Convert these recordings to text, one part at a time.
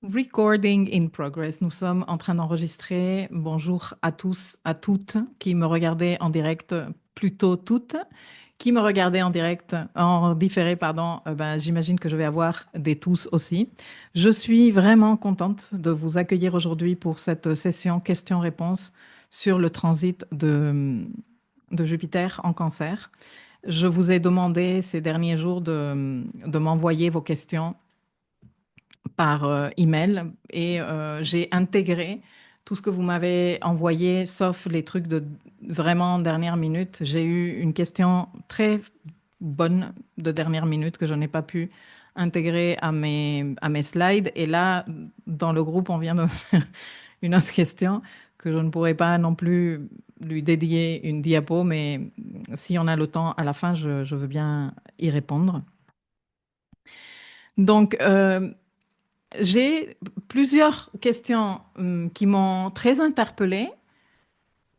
Recording in progress. Nous sommes en train d'enregistrer. Bonjour à tous, à toutes qui me regardaient en direct, plutôt toutes, qui me regardaient en direct, en différé, pardon. J'imagine que je vais avoir des tous aussi. Je suis vraiment contente de vous accueillir aujourd'hui pour cette session questions-réponses sur le transit de Jupiter en Cancer. Je vous ai demandé ces derniers jours de m'envoyer vos questions par email et j'ai intégré tout ce que vous m'avez envoyé, sauf les trucs de vraiment dernière minute. J'ai eu une question très bonne de dernière minute que je n'ai pas pu intégrer à mes slides. Et là, dans le groupe, on vient de faire une autre question que je ne pourrais pas non plus lui dédier une diapo, mais si on a le temps à la fin, je veux bien y répondre. Donc, j'ai plusieurs questions qui m'ont très interpellée,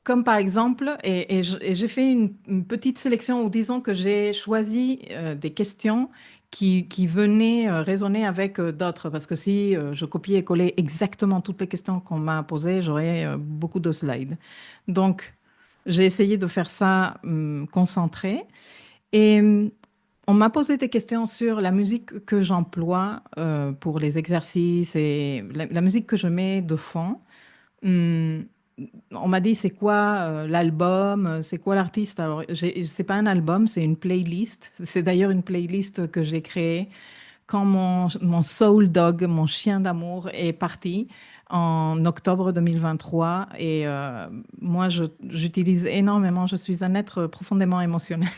comme par exemple, et j'ai fait une petite sélection, ou disons que j'ai choisi des questions qui venaient résonner avec d'autres, parce que si je copiais et collais exactement toutes les questions qu'on m'a posées, j'aurais beaucoup de slides. Donc, j'ai essayé de faire ça concentré. Et on m'a posé des questions sur la musique que j'emploie pour les exercices et la musique que je mets de fond. Hum, on m'a dit c'est quoi l'album, c'est quoi l'artiste. Alors, c'est pas un album, c'est une playlist. C'est d'ailleurs une playlist que j'ai créée quand mon soul dog, mon chien d'amour, est parti en octobre 2023. Et moi, j'utilise énormément, je suis un être profondément émotionnel.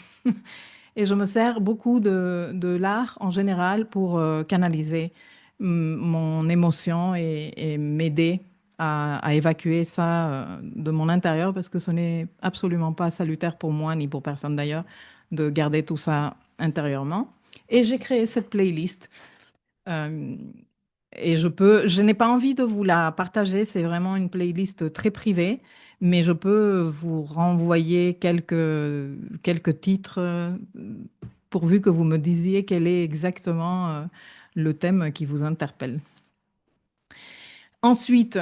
Et je me sers beaucoup de l'art en général pour canaliser mon émotion et m'aider à évacuer ça de mon intérieur parce que ce n'est absolument pas salutaire pour moi ni pour personne d'ailleurs de garder tout ça intérieurement. Et j'ai créé cette playlist. euh, et je n'ai pas envie de vous la partager, c'est vraiment une playlist très privée, mais je peux vous renvoyer quelques titres pourvu que vous me disiez quel est exactement le thème qui vous interpelle. Ensuite,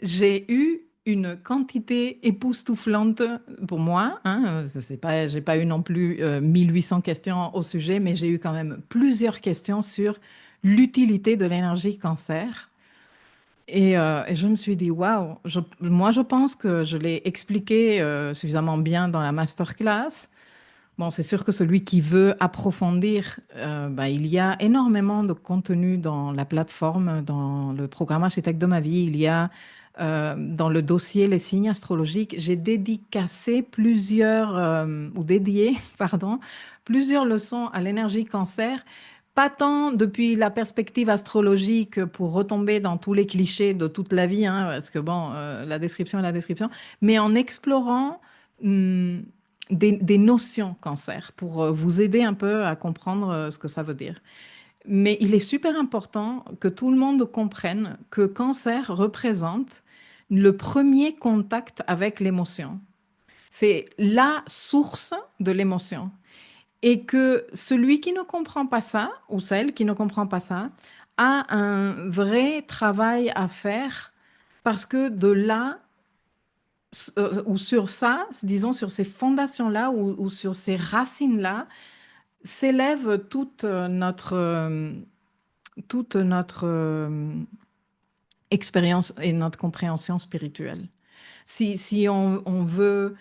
j'ai eu une quantité époustouflante pour moi. Hein, j'ai pas eu non plus 1800 questions au sujet, mais j'ai eu quand même plusieurs questions sur l'utilité de l'énergie cancer. Et je me suis dit, waouh, moi je pense que je l'ai expliqué suffisamment bien dans la masterclass. Bon, c'est sûr que celui qui veut approfondir, il y a énormément de contenu dans la plateforme, dans le programme Architecte de ma vie. Il y a dans le dossier Les signes astrologiques, j'ai dédicacé ou dédié, pardon, plusieurs leçons à l'énergie cancer. Pas tant depuis la perspective astrologique pour retomber dans tous les clichés de toute la vie, hein, parce que bon, la description est la description, mais en explorant hum, des notions cancer pour vous aider un peu à comprendre ce que ça veut dire. Mais il est super important que tout le monde comprenne que cancer représente le premier contact avec l'émotion. C'est la source de l'émotion. Et que celui qui ne comprend pas ça, ou celle qui ne comprend pas ça, a un vrai travail à faire parce que de là, ou sur ça, disons sur ces fondations-là, ou sur ces racines-là, s'élève toute notre expérience et notre compréhension spirituelle. Si on veut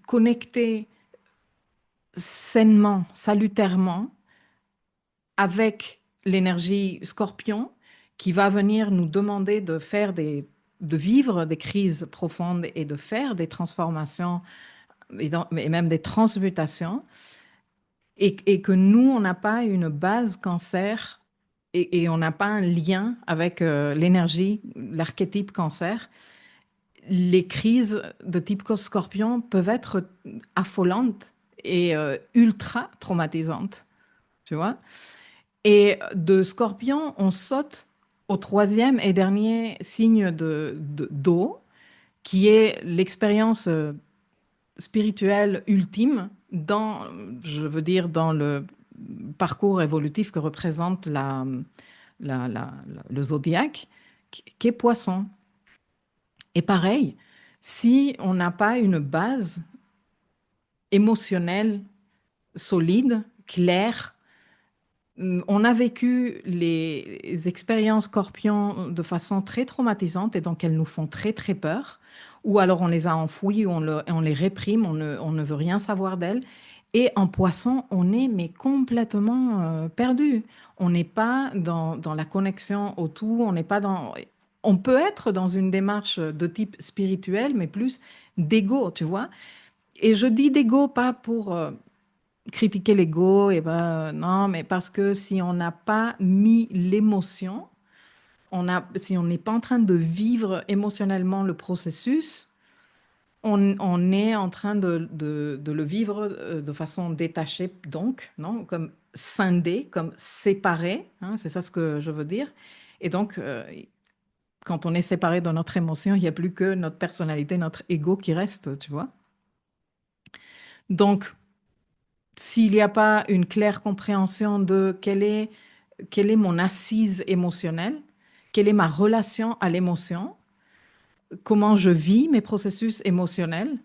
connecter sainement, salutairement, avec l'énergie scorpion qui va venir nous demander de vivre des crises profondes et de faire des transformations et même des transmutations, et que nous, on n'a pas une base cancer et on n'a pas un lien avec l'énergie, l'archétype cancer, les crises de type scorpion peuvent être affolantes et ultra traumatisantes, tu vois. Et de Scorpion, on saute au troisième et dernier signe d'eau, qui est l'expérience spirituelle ultime je veux dire, dans le parcours évolutif que représente le zodiaque, qui est Poisson. Et pareil, si on n'a pas une base émotionnelle solide, claire, on a vécu les expériences Scorpion de façon très traumatisante et donc elles nous font très très peur. Ou alors on les a enfouies, on les réprime, on ne veut rien savoir d'elles. Et en Poisson, on est mais complètement perdu. On n'est pas dans la connexion au tout, on n'est pas dans... On peut être dans une démarche de type spirituel, mais plus d'ego, tu vois. Et je dis d'ego pas pour critiquer l'ego, et ben non, mais parce que si on n'a pas mis l'émotion, si on n'est pas en train de vivre émotionnellement le processus, on est en train de le vivre de façon détachée, donc, non, comme scindé, comme séparé, hein, c'est ça ce que je veux dire. Et donc, quand on est séparé de notre émotion, il n'y a plus que notre personnalité, notre ego qui reste, tu vois. Donc, s'il n'y a pas une claire compréhension de quelle est mon assise émotionnelle, quelle est ma relation à l'émotion, comment je vis mes processus émotionnels,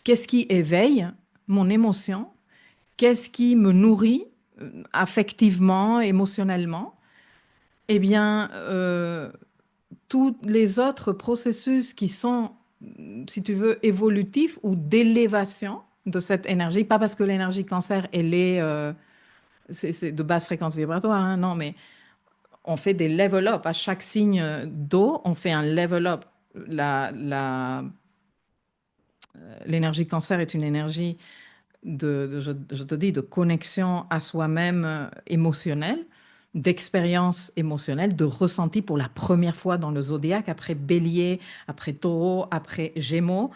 qu'est-ce qui éveille mon émotion, qu'est-ce qui me nourrit affectivement, émotionnellement, eh bien, tous les autres processus qui sont, si tu veux, évolutifs ou d'élévation de cette énergie, pas parce que l'énergie cancer, elle est c'est de basse fréquence vibratoire, hein, non, mais on fait des level up. À chaque signe d'eau, on fait un level up. L'énergie cancer est une énergie je te dis, de connexion à soi-même émotionnelle, d'expérience émotionnelle, de ressenti pour la première fois dans le zodiaque, après Bélier, après Taureau, après Gémeaux,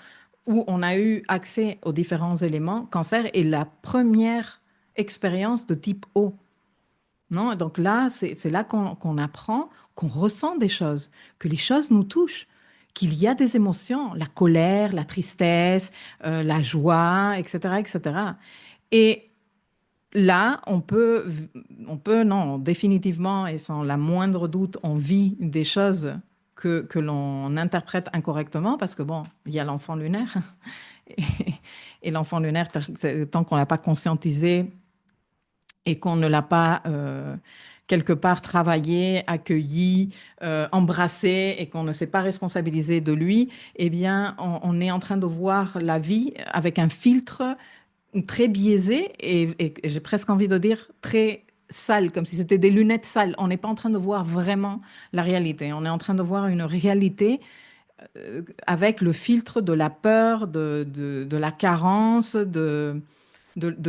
où on a eu accès aux différents éléments. Cancer est la première expérience de type eau. Non? Donc là, c'est là qu'on apprend, qu'on ressent des choses, que les choses nous touchent, qu'il y a des émotions, la colère, la tristesse, la joie, etc., etc. Et là, non, définitivement et sans la moindre doute, on vit des choses que l'on interprète incorrectement parce que, bon, il y a l'enfant lunaire. Et, et l'enfant lunaire, tant qu'on ne l'a pas conscientisé, et qu'on ne l'a pas quelque part travaillé, accueilli, embrassé et qu'on ne s'est pas responsabilisé de lui, eh bien, on est en train de voir la vie avec un filtre très biaisé et j'ai presque envie de dire très sale, comme si c'était des lunettes sales. On n'est pas en train de voir vraiment la réalité. On est en train de voir une réalité avec le filtre de la peur, de la carence, de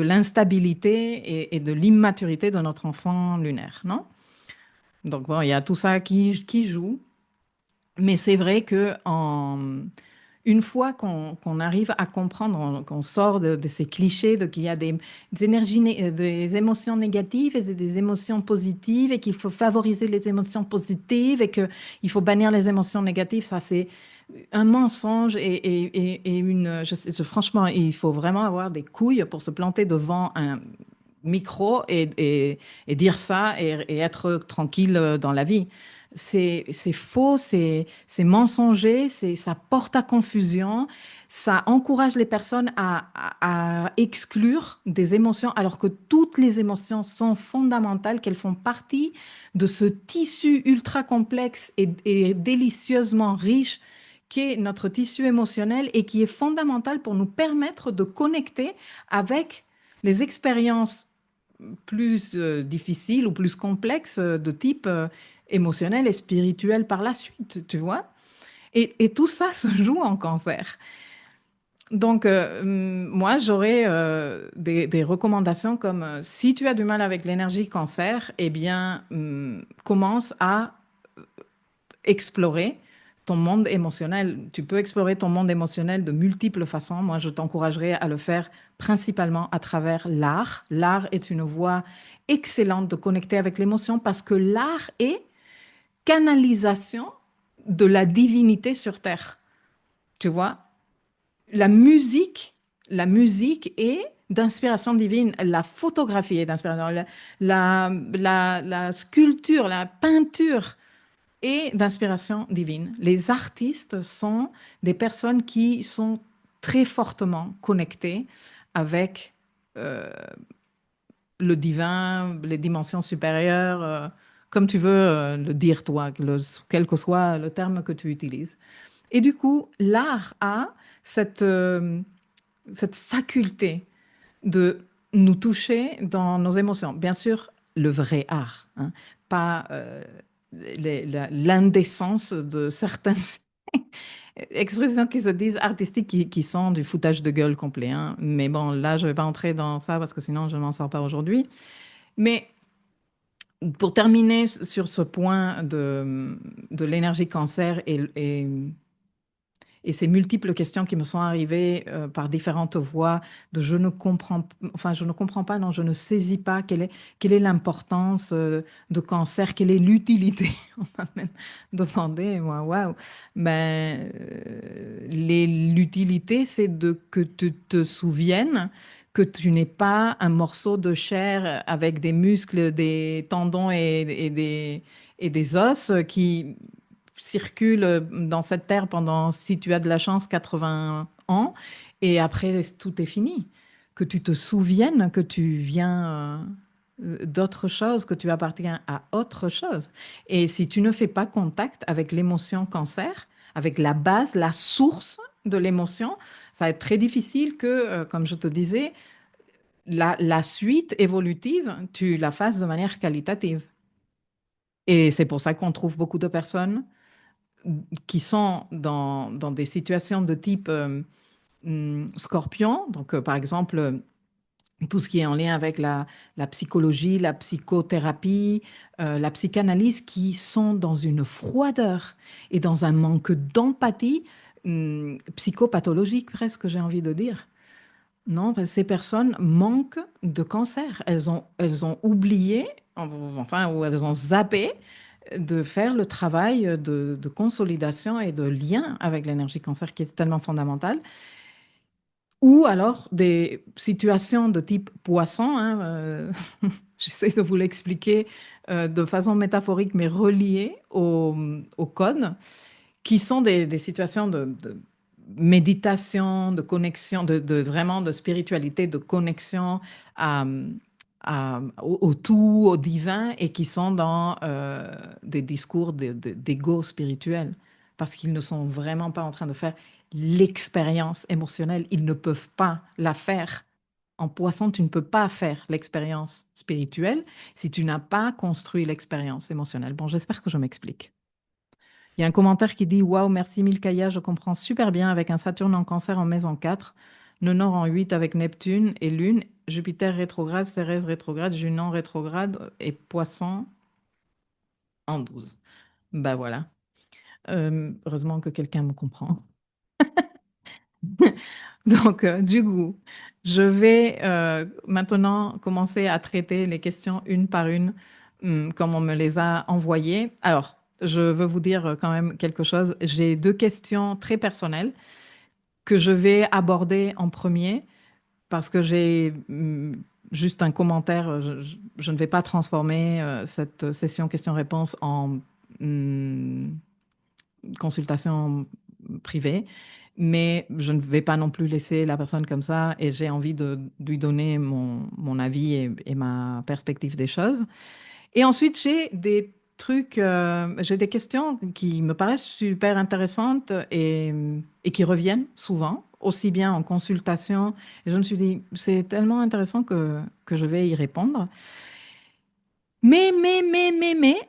l'instabilité et de l'immaturité de notre enfant lunaire, non? Donc bon, il y a tout ça qui joue, mais c'est vrai que une fois qu'on arrive à comprendre, qu'on sort de ces clichés, de qu'il y a des énergies, des émotions négatives et des émotions positives, et qu'il faut favoriser les émotions positives et qu'il faut bannir les émotions négatives, ça c'est un mensonge et franchement, il faut vraiment avoir des couilles pour se planter devant un micro et dire ça et être tranquille dans la vie. C'est faux, c'est mensonger, ça porte à confusion, ça encourage les personnes à exclure des émotions alors que toutes les émotions sont fondamentales, qu'elles font partie de ce tissu ultra complexe et délicieusement riche qu'est notre tissu émotionnel et qui est fondamental pour nous permettre de connecter avec les expériences plus difficiles ou plus complexes de type émotionnel et spirituel par la suite, tu vois. Et tout ça se joue en cancer. Donc, moi, j'aurais des recommandations comme si tu as du mal avec l'énergie cancer, eh bien, commence à explorer ton monde émotionnel. Tu peux explorer ton monde émotionnel de multiples façons. Moi, je t'encouragerais à le faire principalement à travers l'art. L'art est une voie excellente de connecter avec l'émotion parce que l'art est canalisation de la divinité sur Terre. Tu vois, la musique est d'inspiration divine. La photographie est d'inspiration. La sculpture, la peinture est d'inspiration divine. Les artistes sont des personnes qui sont très fortement connectées avec euh, le divin, les dimensions supérieures, comme tu veux le dire toi, quel que soit le terme que tu utilises. Et du coup, l'art a cette, cette faculté de nous toucher dans nos émotions. Bien sûr, le vrai art, hein, pas l'indécence de certaines expressions qui se disent artistiques qui sont du foutage de gueule complet, hein. Mais bon, là, je ne vais pas entrer dans ça parce que sinon, je ne m'en sors pas aujourd'hui. Mais pour terminer sur ce point de l'énergie cancer et ces multiples questions qui me sont arrivées par différentes voies de je ne comprends pas, non, je ne saisis pas quelle est l'importance de cancer, quelle est l'utilité. On m'a même demandé, et moi, waouh, ben, l'utilité, c'est de que tu te souviennes que tu n'es pas un morceau de chair avec des muscles, des tendons et des os qui circule dans cette terre pendant, si tu as de la chance, 80 ans, et après, tout est fini. Que tu te souviennes que tu viens d'autre chose, que tu appartiens à autre chose. Et si tu ne fais pas contact avec l'émotion cancer, avec la base, la source de l'émotion, ça va être très difficile que, comme je te disais, la suite évolutive, tu la fasses de manière qualitative. Et c'est pour ça qu'on trouve beaucoup de personnes qui sont dans des situations de type scorpion, donc par exemple tout ce qui est en lien avec la psychologie, la psychothérapie, la psychanalyse, qui sont dans une froideur et dans un manque d'empathie psychopathologique presque, j'ai envie de dire. Non, parce que ces personnes manquent de cancer. Elles ont oublié, enfin, ou elles ont zappé de faire le travail de consolidation et de lien avec l'énergie cancer qui est tellement fondamentale. Ou alors des situations de type poisson, hein, j'essaie de vous l'expliquer de façon métaphorique, mais reliée au code, qui sont des situations de méditation, de connexion, vraiment de spiritualité, de connexion au tout, au divin, et qui sont dans des discours d'ego spirituel, parce qu'ils ne sont vraiment pas en train de faire l'expérience émotionnelle. Ils ne peuvent pas la faire. En poisson, tu ne peux pas faire l'expérience spirituelle si tu n'as pas construit l'expérience émotionnelle. Bon, j'espère que je m'explique. Il y a un commentaire qui dit: Waouh, merci Milkaya, je comprends super bien avec un Saturne en cancer en maison 4, Nord en 8 avec Neptune et Lune, Jupiter rétrograde, Cérès rétrograde, Junon rétrograde et Poisson en 12. Bah voilà. Heureusement que quelqu'un me comprend. Donc, du coup, je vais maintenant commencer à traiter les questions une par une, comme on me les a envoyées. Alors, je veux vous dire quand même quelque chose. J'ai deux questions très personnelles que je vais aborder en premier parce que j'ai juste un commentaire. Je ne vais pas transformer cette session questions-réponses en consultation privée, mais je ne vais pas non plus laisser la personne comme ça et j'ai envie de lui donner mon avis et ma perspective des choses. Et ensuite, j'ai des trucs, j'ai des questions qui me paraissent super intéressantes et qui reviennent souvent, aussi bien en consultation. Et je me suis dit, c'est tellement intéressant que je vais y répondre. Mais,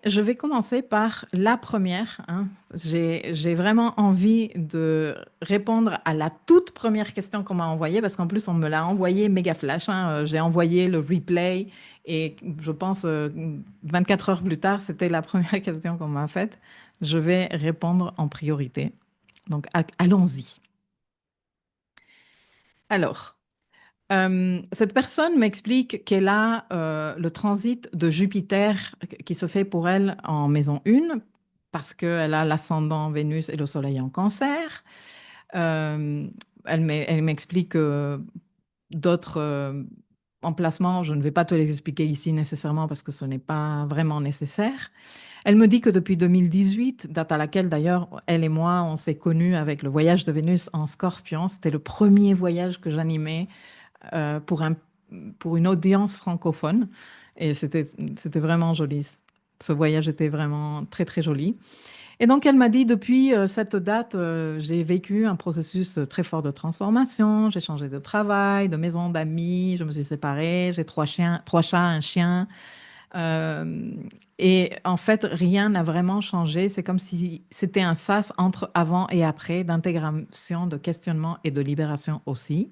je vais commencer par la première, hein. J'ai vraiment envie de répondre à la toute première question qu'on m'a envoyée, parce qu'en plus, on me l'a envoyée méga flash, hein. J'ai envoyé le replay et je pense 24 heures plus tard, c'était la première question qu'on m'a faite. Je vais répondre en priorité. Donc, allons-y. Alors, cette personne m'explique qu'elle a le transit de Jupiter qui se fait pour elle en maison 1 parce qu'elle a l'ascendant Vénus et le Soleil en cancer. Euh, elle m'explique d'autres emplacements. Je ne vais pas te les expliquer ici nécessairement parce que ce n'est pas vraiment nécessaire. Elle me dit que depuis 2018, date à laquelle d'ailleurs elle et moi on s'est connus avec le voyage de Vénus en Scorpion, c'était le premier voyage que j'animais euh, pour un, pour une audience francophone et c'était vraiment joli. Ce voyage était vraiment très très joli. Et donc elle m'a dit depuis cette date, j'ai vécu un processus très fort de transformation. J'ai changé de travail, de maison, d'amis, je me suis séparée, j'ai trois chiens, trois chats, un chien. Euh, et en fait, rien n'a vraiment changé. C'est comme si c'était un sas entre avant et après, d'intégration, de questionnement et de libération aussi.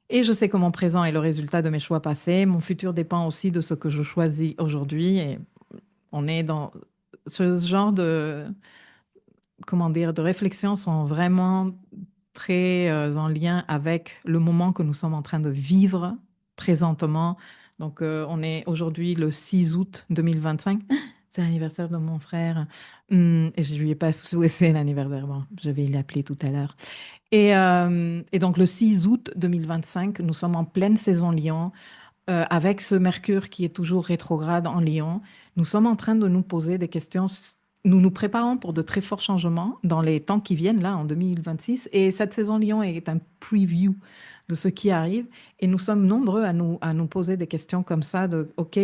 Et je sais que mon présent est le résultat de mes choix passés. Mon futur dépend aussi de ce que je choisis aujourd'hui. Et on est dans ce genre de, comment dire, de réflexions sont vraiment très en lien avec le moment que nous sommes en train de vivre présentement. Donc, on est aujourd'hui le 6 août 2025. C'est l'anniversaire de mon frère. Et je lui ai pas souhaité l'anniversaire. Bon, je vais l'appeler tout à l'heure. Et donc, le 6 août 2025, nous sommes en pleine saison Lion, avec ce Mercure qui est toujours rétrograde en Lion. Nous sommes en train de nous poser des questions. Nous nous préparons pour de très forts changements dans les temps qui viennent, là, en 2026. Et cette saison Lion est un preview de ce qui arrive. Et nous sommes nombreux à nous poser des questions comme ça de, OK,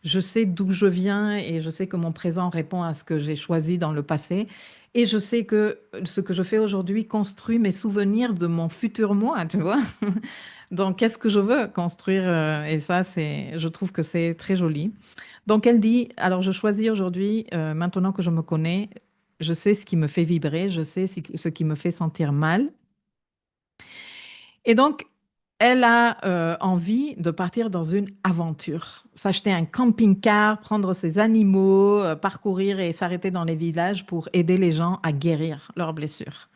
je sais d'où je viens et je sais que mon présent répond à ce que j'ai choisi dans le passé. Et je sais que ce que je fais aujourd'hui construit mes souvenirs de mon futur moi, tu vois. Donc, qu'est-ce que je veux construire? Et ça, je trouve que c'est très joli. Donc, elle dit, alors je choisis aujourd'hui, maintenant que je me connais, je sais ce qui me fait vibrer, je sais ce qui me fait sentir mal. Et donc, elle a envie de partir dans une aventure, s'acheter un camping-car, prendre ses animaux, parcourir et s'arrêter dans les villages pour aider les gens à guérir leurs blessures.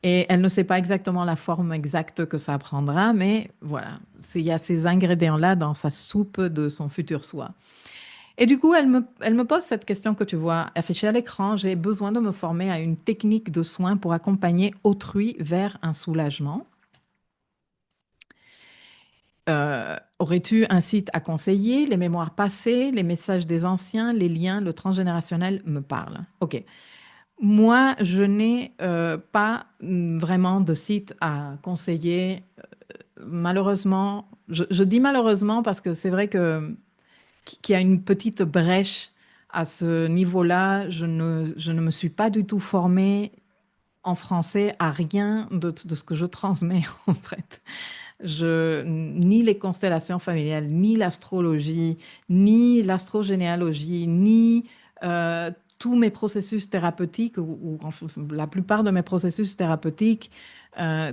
Et elle ne sait pas exactement la forme exacte que ça prendra, mais voilà, il y a ces ingrédients-là dans sa soupe de son futur soi. Et du coup, elle me pose cette question que tu vois affichée à l'écran. J'ai besoin de me former à une technique de soin pour accompagner autrui vers un soulagement. Aurais-tu un site à conseiller? Les mémoires passées, les messages des anciens, les liens, le transgénérationnel me parlent. OK. Moi, je n'ai pas vraiment de site à conseiller. Malheureusement, je dis malheureusement parce que c'est vrai qu'il y a une petite brèche à ce niveau-là. Je ne me suis pas du tout formée en français à rien de ce que je transmets en fait. Ni les constellations familiales, ni l'astrologie, ni l'astrogénéalogie, ni euh, tous mes processus thérapeutiques, ou enfin, la plupart de mes processus thérapeutiques,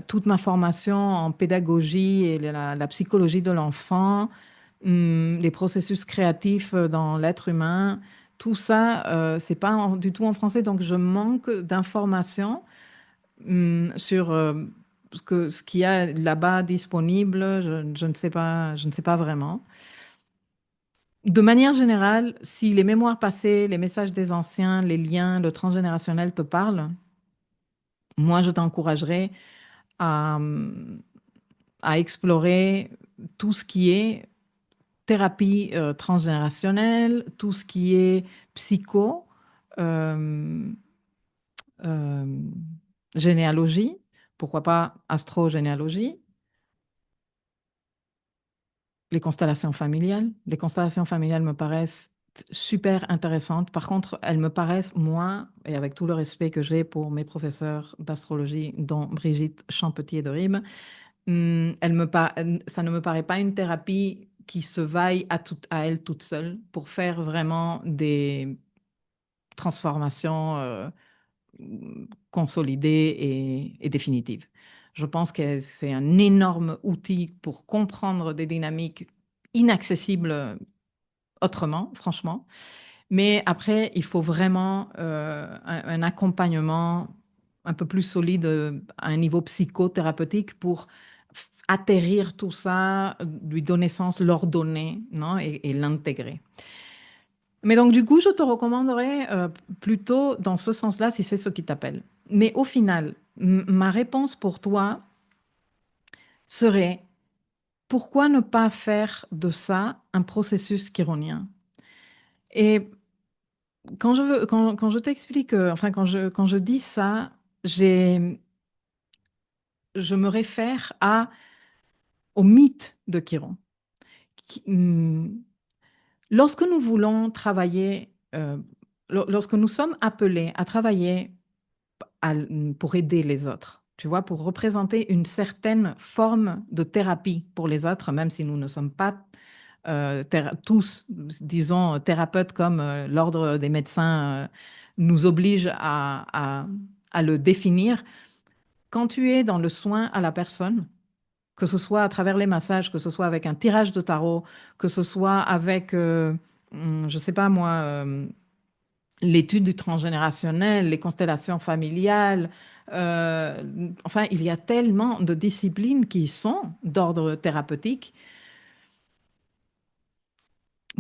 toute ma formation en pédagogie et la psychologie de l'enfant, les processus créatifs dans l'être humain, tout ça, c'est pas du tout en français, donc je manque d'informations sur ce qu'il y a là-bas disponible, je ne sais pas, je ne sais pas vraiment. De manière générale, si les mémoires passées, les messages des anciens, les liens, le transgénérationnel te parlent, moi, je t'encouragerais à, à explorer tout ce qui est thérapie transgénérationnelle, tout ce qui est psycho, euh, euh, généalogie, pourquoi pas astrogénéalogie, les constellations familiales. Les constellations familiales me paraissent super intéressantes. Par contre, elles me paraissent, moi, et avec tout le respect que j'ai pour mes professeurs d'astrologie, dont Brigitte Champetier de Ribes, ça ne me paraît pas une thérapie qui se vaille à elle toute seule pour faire vraiment des transformations consolidées et définitives. Je pense que c'est un énorme outil pour comprendre des dynamiques inaccessibles autrement, franchement. Mais après, il faut vraiment un accompagnement un peu plus solide à un niveau psychothérapeutique pour atterrir tout ça, lui donner sens, l'ordonner, non, et l'intégrer. Mais donc, du coup, je te recommanderais plutôt dans ce sens-là si c'est ce qui t'appelle. Mais au final, ma réponse pour toi serait pourquoi ne pas faire de ça un processus chironien? Et quand je t'explique, enfin, quand je dis ça, je me réfère au mythe de Chiron. Qui- hum, Lorsque nous voulons travailler, lorsque nous sommes appelés à travailler pour aider les autres, tu vois, pour représenter une certaine forme de thérapie pour les autres, même si nous ne sommes pas tous, disons, thérapeutes comme l'ordre des médecins nous oblige à le définir. Quand tu es dans le soin à la personne, que ce soit à travers les massages, que ce soit avec un tirage de tarot, que ce soit avec, je ne sais pas moi, l'étude du transgénérationnel, les constellations familiales. Enfin, il y a tellement de disciplines qui sont d'ordre thérapeutique.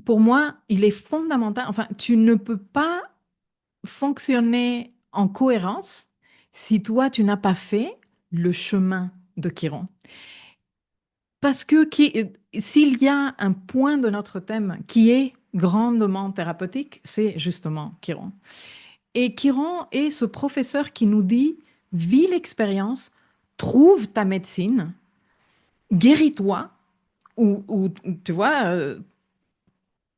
Pour moi, il est fondamental. Enfin, tu ne peux pas fonctionner en cohérence si toi, tu n'as pas fait le chemin de Chiron. Parce que s'il y a un point de notre thème qui est grandement thérapeutique, c'est justement Chiron. Et Chiron est ce professeur qui nous dit, vis l'expérience, trouve ta médecine, guéris-toi, ou tu vois,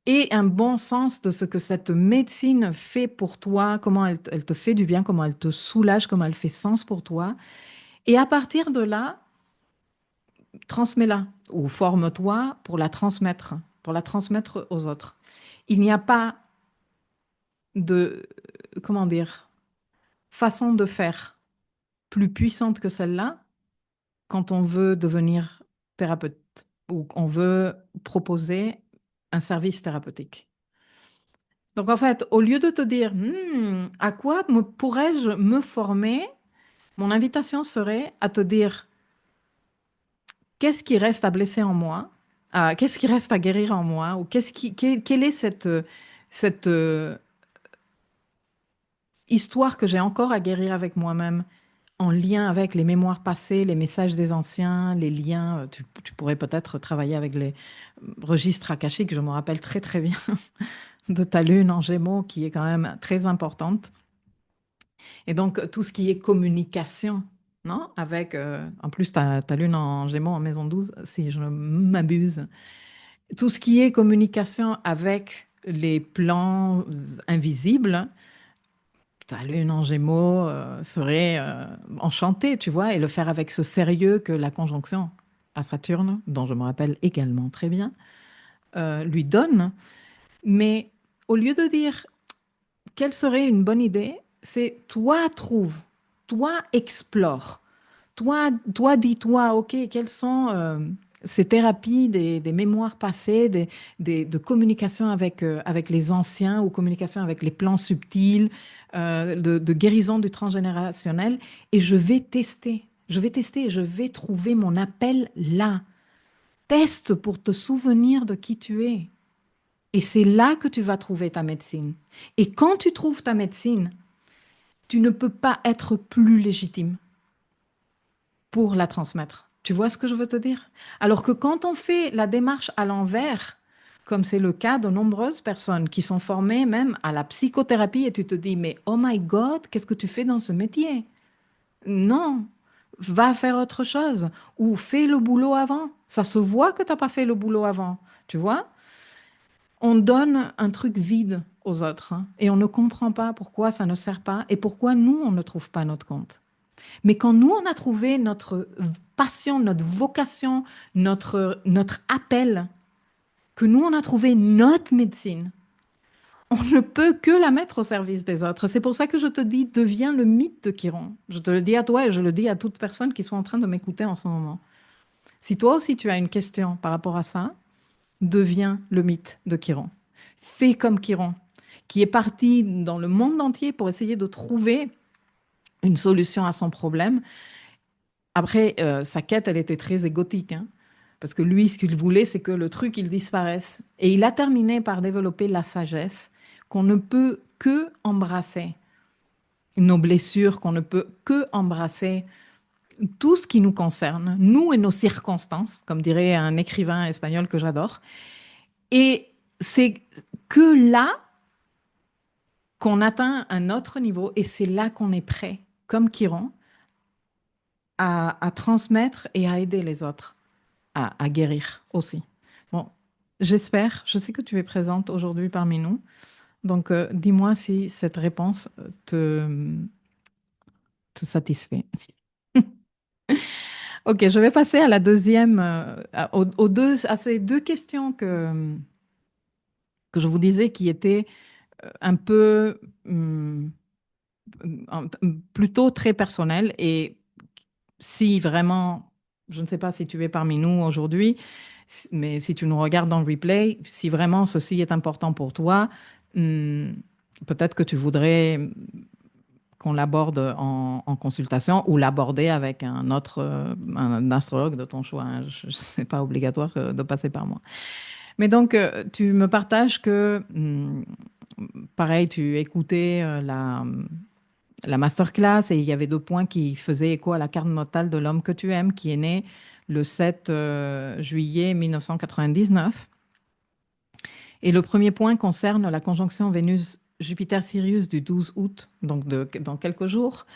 aie un bon sens de ce que cette médecine fait pour toi, comment elle te fait du bien, comment elle te soulage, comment elle fait sens pour toi. Et à partir de là, transmets-la ou forme-toi pour la transmettre aux autres. Il n'y a pas de, comment dire, façon de faire plus puissante que celle-là quand on veut devenir thérapeute ou on veut proposer un service thérapeutique. Donc en fait, au lieu de te dire à quoi pourrais-je me former, mon invitation serait à te dire qu'est-ce qui reste à blesser en moi, qu'est-ce qui reste à guérir en moi, ou quelle est cette histoire que j'ai encore à guérir avec moi-même en lien avec les mémoires passées, les messages des anciens, les liens. Tu pourrais peut-être travailler avec les registres akashiques. Je me rappelle très très bien de ta lune en Gémeaux qui est quand même très importante. Et donc tout ce qui est communication, non? Avec, en plus, ta lune en Gémeaux en maison 12, si je ne m'abuse. Tout ce qui est communication avec les plans invisibles, ta lune en Gémeaux serait enchantée, tu vois, et le faire avec ce sérieux que la conjonction à Saturne, dont je me rappelle également très bien, lui donne. Mais au lieu de dire quelle serait une bonne idée, c'est toi trouve, toi explore. Toi, dis-toi, OK, quelles sont ces thérapies des mémoires passées, de communication avec les anciens ou communication avec les plans subtils, de guérison du transgénérationnel. Et je vais trouver mon appel là. Teste pour te souvenir de qui tu es. Et c'est là que tu vas trouver ta médecine. Et quand tu trouves ta médecine, tu ne peux pas être plus légitime pour la transmettre. Tu vois ce que je veux te dire? Alors que quand on fait la démarche à l'envers, comme c'est le cas de nombreuses personnes qui sont formées même à la psychothérapie, et tu te dis, mais oh my God, qu'est-ce que tu fais dans ce métier? Non, va faire autre chose ou fais le boulot avant. Ça se voit que tu n'as pas fait le boulot avant, tu vois? On donne un truc vide aux autres hein, et on ne comprend pas pourquoi ça ne sert pas et pourquoi nous, on ne trouve pas notre compte. Mais quand nous, on a trouvé notre passion, notre vocation, notre appel, que nous, on a trouvé notre médecine, on ne peut que la mettre au service des autres. C'est pour ça que je te dis, deviens le mythe de Chiron. Je te le dis à toi et je le dis à toute personne qui sont en train de m'écouter en ce moment. Si toi aussi tu as une question par rapport à ça, deviens le mythe de Chiron. Fais comme Chiron, qui est parti dans le monde entier pour essayer de trouver une solution à son problème. Après, sa quête, elle était très égotique, hein, parce que lui, ce qu'il voulait, c'est que le truc, il disparaisse. Et il a terminé par développer la sagesse qu'on ne peut que embrasser, nos blessures qu'on ne peut que embrasser, tout ce qui nous concerne, nous et nos circonstances, comme dirait un écrivain espagnol que j'adore. Et c'est que là qu'on atteint un autre niveau et c'est là qu'on est prêt, comme Chiron, à transmettre et à aider les autres à guérir aussi. Bon, j'espère, je sais que tu es présente aujourd'hui parmi nous, donc dis-moi si cette réponse te satisfait. Ok, je vais passer à la deuxième, à ces deux questions que je vous disais qui étaient un peu plutôt très personnelles. Et si vraiment, je ne sais pas si tu es parmi nous aujourd'hui, mais si tu nous regardes dans le replay, si vraiment ceci est important pour toi, hum, peut-être que tu voudrais qu'on l'aborde en consultation ou l'aborder avec un autre, un astrologue de ton choix, hein. Ce n'est pas obligatoire de passer par moi. Mais donc, tu me partages que, pareil, tu écoutais la masterclass et il y avait deux points qui faisaient écho à la carte natale de l'homme que tu aimes, qui est né le 7 juillet 1999. Et le premier point concerne la conjonction Vénus-Jupiter-Sirius du 12 août, donc dans quelques jours,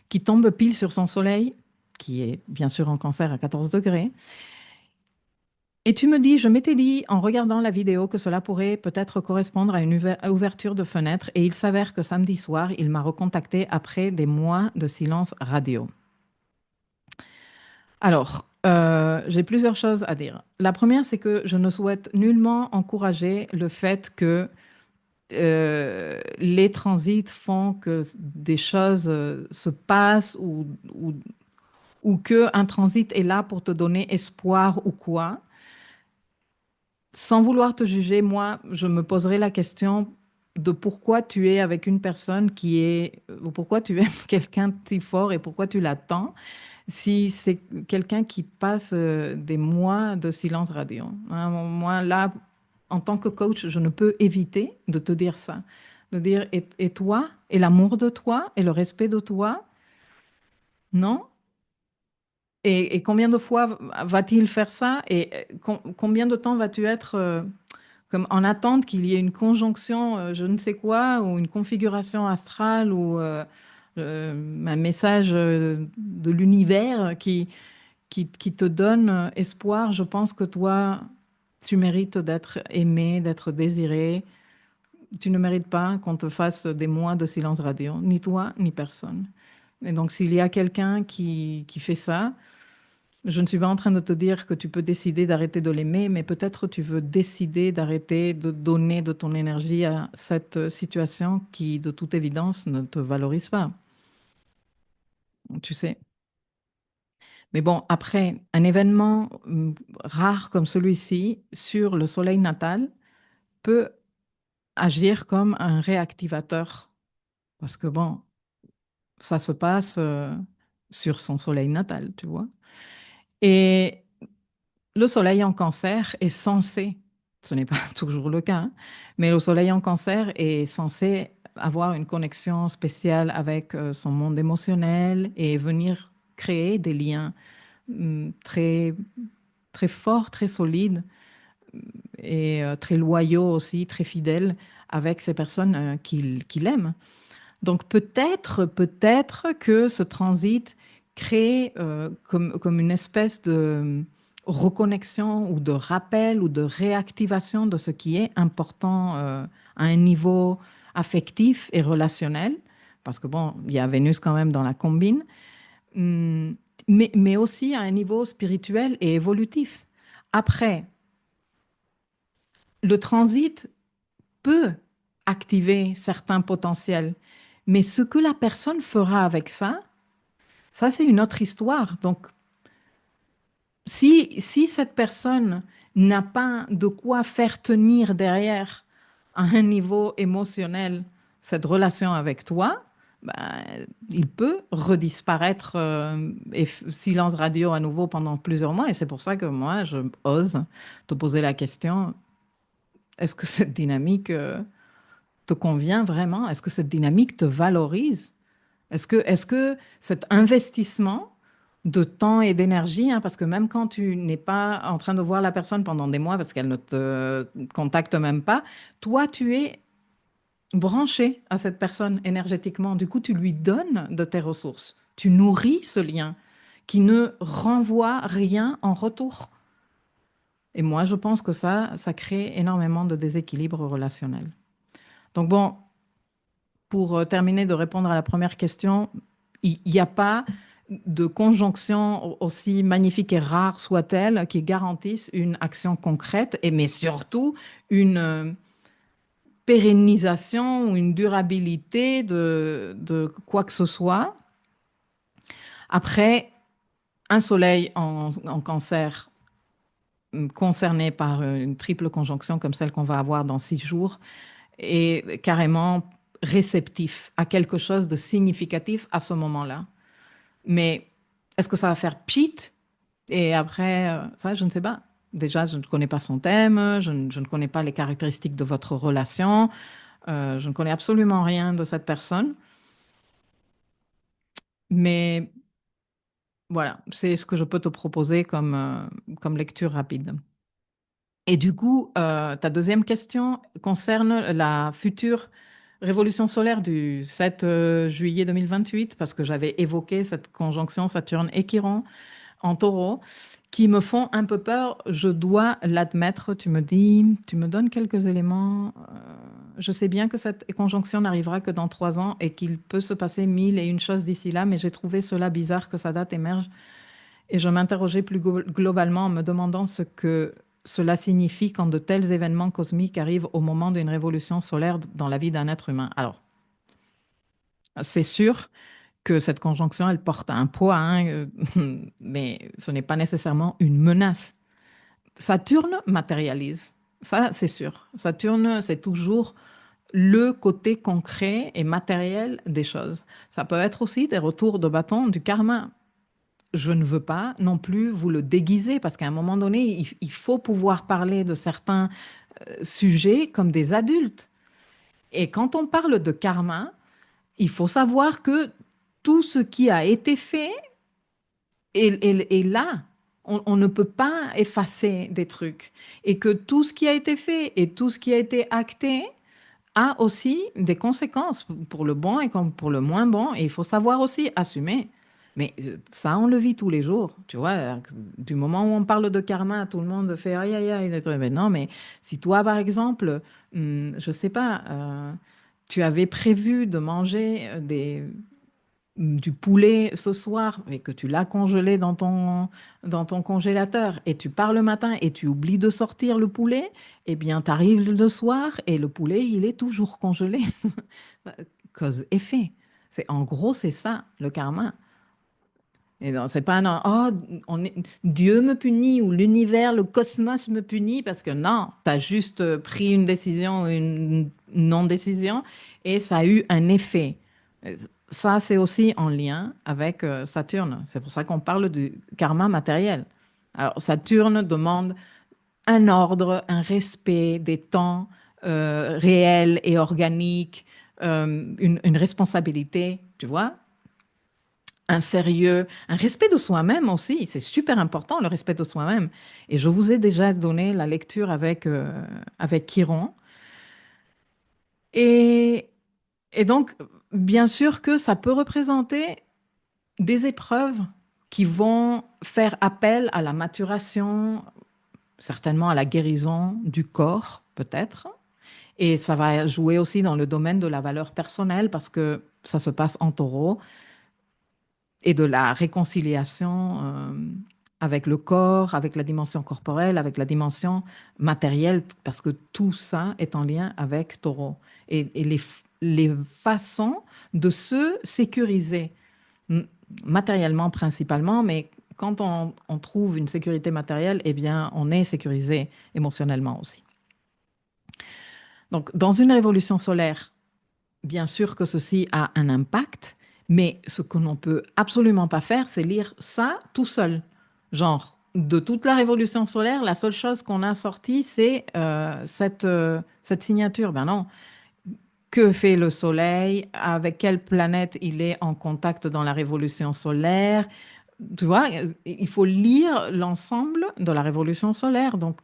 qui tombe pile sur son soleil, qui est bien sûr en cancer à 14 degrés. Et tu me dis, je m'étais dit en regardant la vidéo que cela pourrait peut-être correspondre à une ouverture de fenêtre et il s'avère que samedi soir, il m'a recontacté après des mois de silence radio. Alors, j'ai plusieurs choses à dire. La première, c'est que je ne souhaite nullement encourager le fait que les transits font que des choses se passent ou qu'un transit est là pour te donner espoir ou quoi. Sans vouloir te juger, moi, je me poserai la question de pourquoi tu es avec une personne ou pourquoi tu aimes quelqu'un de si fort et pourquoi tu l'attends si c'est quelqu'un qui passe des mois de silence radio. Hein, moi, là, en tant que coach, je ne peux éviter de te dire ça. De dire, et toi, et l'amour de toi, et le respect de toi, non? Et combien de fois va-t-il faire ça? Et combien de temps vas-tu être comme en attente qu'il y ait une conjonction, je ne sais quoi, ou une configuration astrale, ou un message de l'univers qui te donne espoir? Je pense que toi, tu mérites d'être aimé, d'être désiré. Tu ne mérites pas qu'on te fasse des mois de silence radio, ni toi, ni personne. Et donc, s'il y a quelqu'un qui fait ça, je ne suis pas en train de te dire que tu peux décider d'arrêter de l'aimer, mais peut-être tu veux décider d'arrêter de donner de ton énergie à cette situation qui, de toute évidence, ne te valorise pas. Tu sais. Mais bon, après, un événement rare comme celui-ci sur le soleil natal peut agir comme un réactivateur. Parce que bon, ça se passe sur son soleil natal, tu vois. Et le soleil en cancer est censé, ce n'est pas toujours le cas, hein, mais le soleil en cancer est censé avoir une connexion spéciale avec son monde émotionnel et venir créer des liens très, très forts, très solides et très loyaux aussi, très fidèles avec ces personnes qu'il aime. Donc peut-être que ce transit crée comme une espèce de reconnexion ou de rappel ou de réactivation de ce qui est important à un niveau affectif et relationnel, parce que bon, il y a Vénus quand même dans la combine, hum, mais aussi à un niveau spirituel et évolutif. Après, le transit peut activer certains potentiels, mais ce que la personne fera avec ça, c'est une autre histoire. Donc, si cette personne n'a pas de quoi faire tenir derrière à un niveau émotionnel cette relation avec toi, ben, il peut redisparaître et silence radio à nouveau pendant plusieurs mois. Et c'est pour ça que moi, je ose te poser la question, est-ce que cette dynamique te convient vraiment? Est-ce que cette dynamique te valorise? Est-ce que cet investissement de temps et d'énergie, hein, parce que même quand tu n'es pas en train de voir la personne pendant des mois parce qu'elle ne te contacte même pas, toi, tu es branché à cette personne énergétiquement. Du coup, tu lui donnes de tes ressources. Tu nourris ce lien qui ne renvoie rien en retour. Et moi, je pense que ça crée énormément de déséquilibre relationnel. Donc bon, pour terminer de répondre à la première question, il n'y a pas de conjonction aussi magnifique et rare soit-elle qui garantisse une action concrète, et mais surtout une pérennisation ou une durabilité de quoi que ce soit. Après, un soleil en cancer concerné par une triple conjonction comme celle qu'on va avoir dans 6 jours est carrément réceptif à quelque chose de significatif à ce moment-là. Mais est-ce que ça va faire pchit? Et après, ça, je ne sais pas. Déjà, je ne connais pas son thème, je ne connais pas les caractéristiques de votre relation, je ne connais absolument rien de cette personne. Mais voilà, c'est ce que je peux te proposer comme lecture rapide. Et du coup, ta deuxième question concerne la future révolution solaire du 7 juillet 2028, parce que j'avais évoqué cette conjonction Saturne et Chiron en taureau, qui me font un peu peur, je dois l'admettre. Tu me dis, tu me donnes quelques éléments. Je sais bien que cette conjonction n'arrivera que dans 3 ans et qu'il peut se passer mille et une choses d'ici là, mais j'ai trouvé cela bizarre que sa date émerge. Et je m'interrogeais plus globalement en me demandant ce que cela signifie quand de tels événements cosmiques arrivent au moment d'une révolution solaire dans la vie d'un être humain. Alors, c'est sûr que cette conjonction, elle porte un poids, hein, mais ce n'est pas nécessairement une menace. Saturne matérialise, ça c'est sûr. Saturne, c'est toujours le côté concret et matériel des choses. Ça peut être aussi des retours de bâton du karma. Je ne veux pas non plus vous le déguiser parce qu'à un moment donné, il faut pouvoir parler de certains sujets comme des adultes. Et quand on parle de karma, il faut savoir que tout ce qui a été fait est là. On ne peut pas effacer des trucs. Et que tout ce qui a été fait et tout ce qui a été acté a aussi des conséquences pour le bon et comme pour le moins bon. Et il faut savoir aussi assumer. Mais ça, on le vit tous les jours. Tu vois, du moment où on parle de karma, tout le monde fait aïe aïe aïe. Mais non, mais si toi, par exemple, je sais pas, tu avais prévu de manger du poulet ce soir et que tu l'as congelé dans ton congélateur et tu pars le matin et tu oublies de sortir le poulet, eh bien, tu arrives le soir et le poulet, il est toujours congelé. Cause-effet. En gros, c'est ça, le karma. Et non, c'est pas non, oh, Dieu me punit ou l'univers, le cosmos me punit parce que non, tu as juste pris une décision ou une non-décision et ça a eu un effet. Euh, Ça, c'est aussi en lien avec Saturne. C'est pour ça qu'on parle du karma matériel. Alors, Saturne demande un ordre, un respect des temps réels et organiques, une responsabilité, tu vois, un sérieux, un respect de soi-même aussi. C'est super important, le respect de soi-même. Et je vous ai déjà donné la lecture avec Chiron. Et, et donc, bien sûr que ça peut représenter des épreuves qui vont faire appel à la maturation, certainement à la guérison du corps, peut-être. Et ça va jouer aussi dans le domaine de la valeur personnelle parce que ça se passe en taureau. Et de la réconciliation avec le corps, avec la dimension corporelle, avec la dimension matérielle, parce que tout ça est en lien avec Taureau. Et les façons de se sécuriser, matériellement principalement, mais quand on trouve une sécurité matérielle, eh bien, on est sécurisé émotionnellement aussi. Donc, dans une révolution solaire, bien sûr que ceci a un impact, mais ce que l'on peut absolument pas faire, c'est lire ça tout seul. Genre, de toute la révolution solaire, la seule chose qu'on a sortie, c'est cette signature. Ben non. Que fait le Soleil? Avec quelle planète il est en contact dans la révolution solaire? tu vois, il faut lire l'ensemble de la révolution solaire. Donc,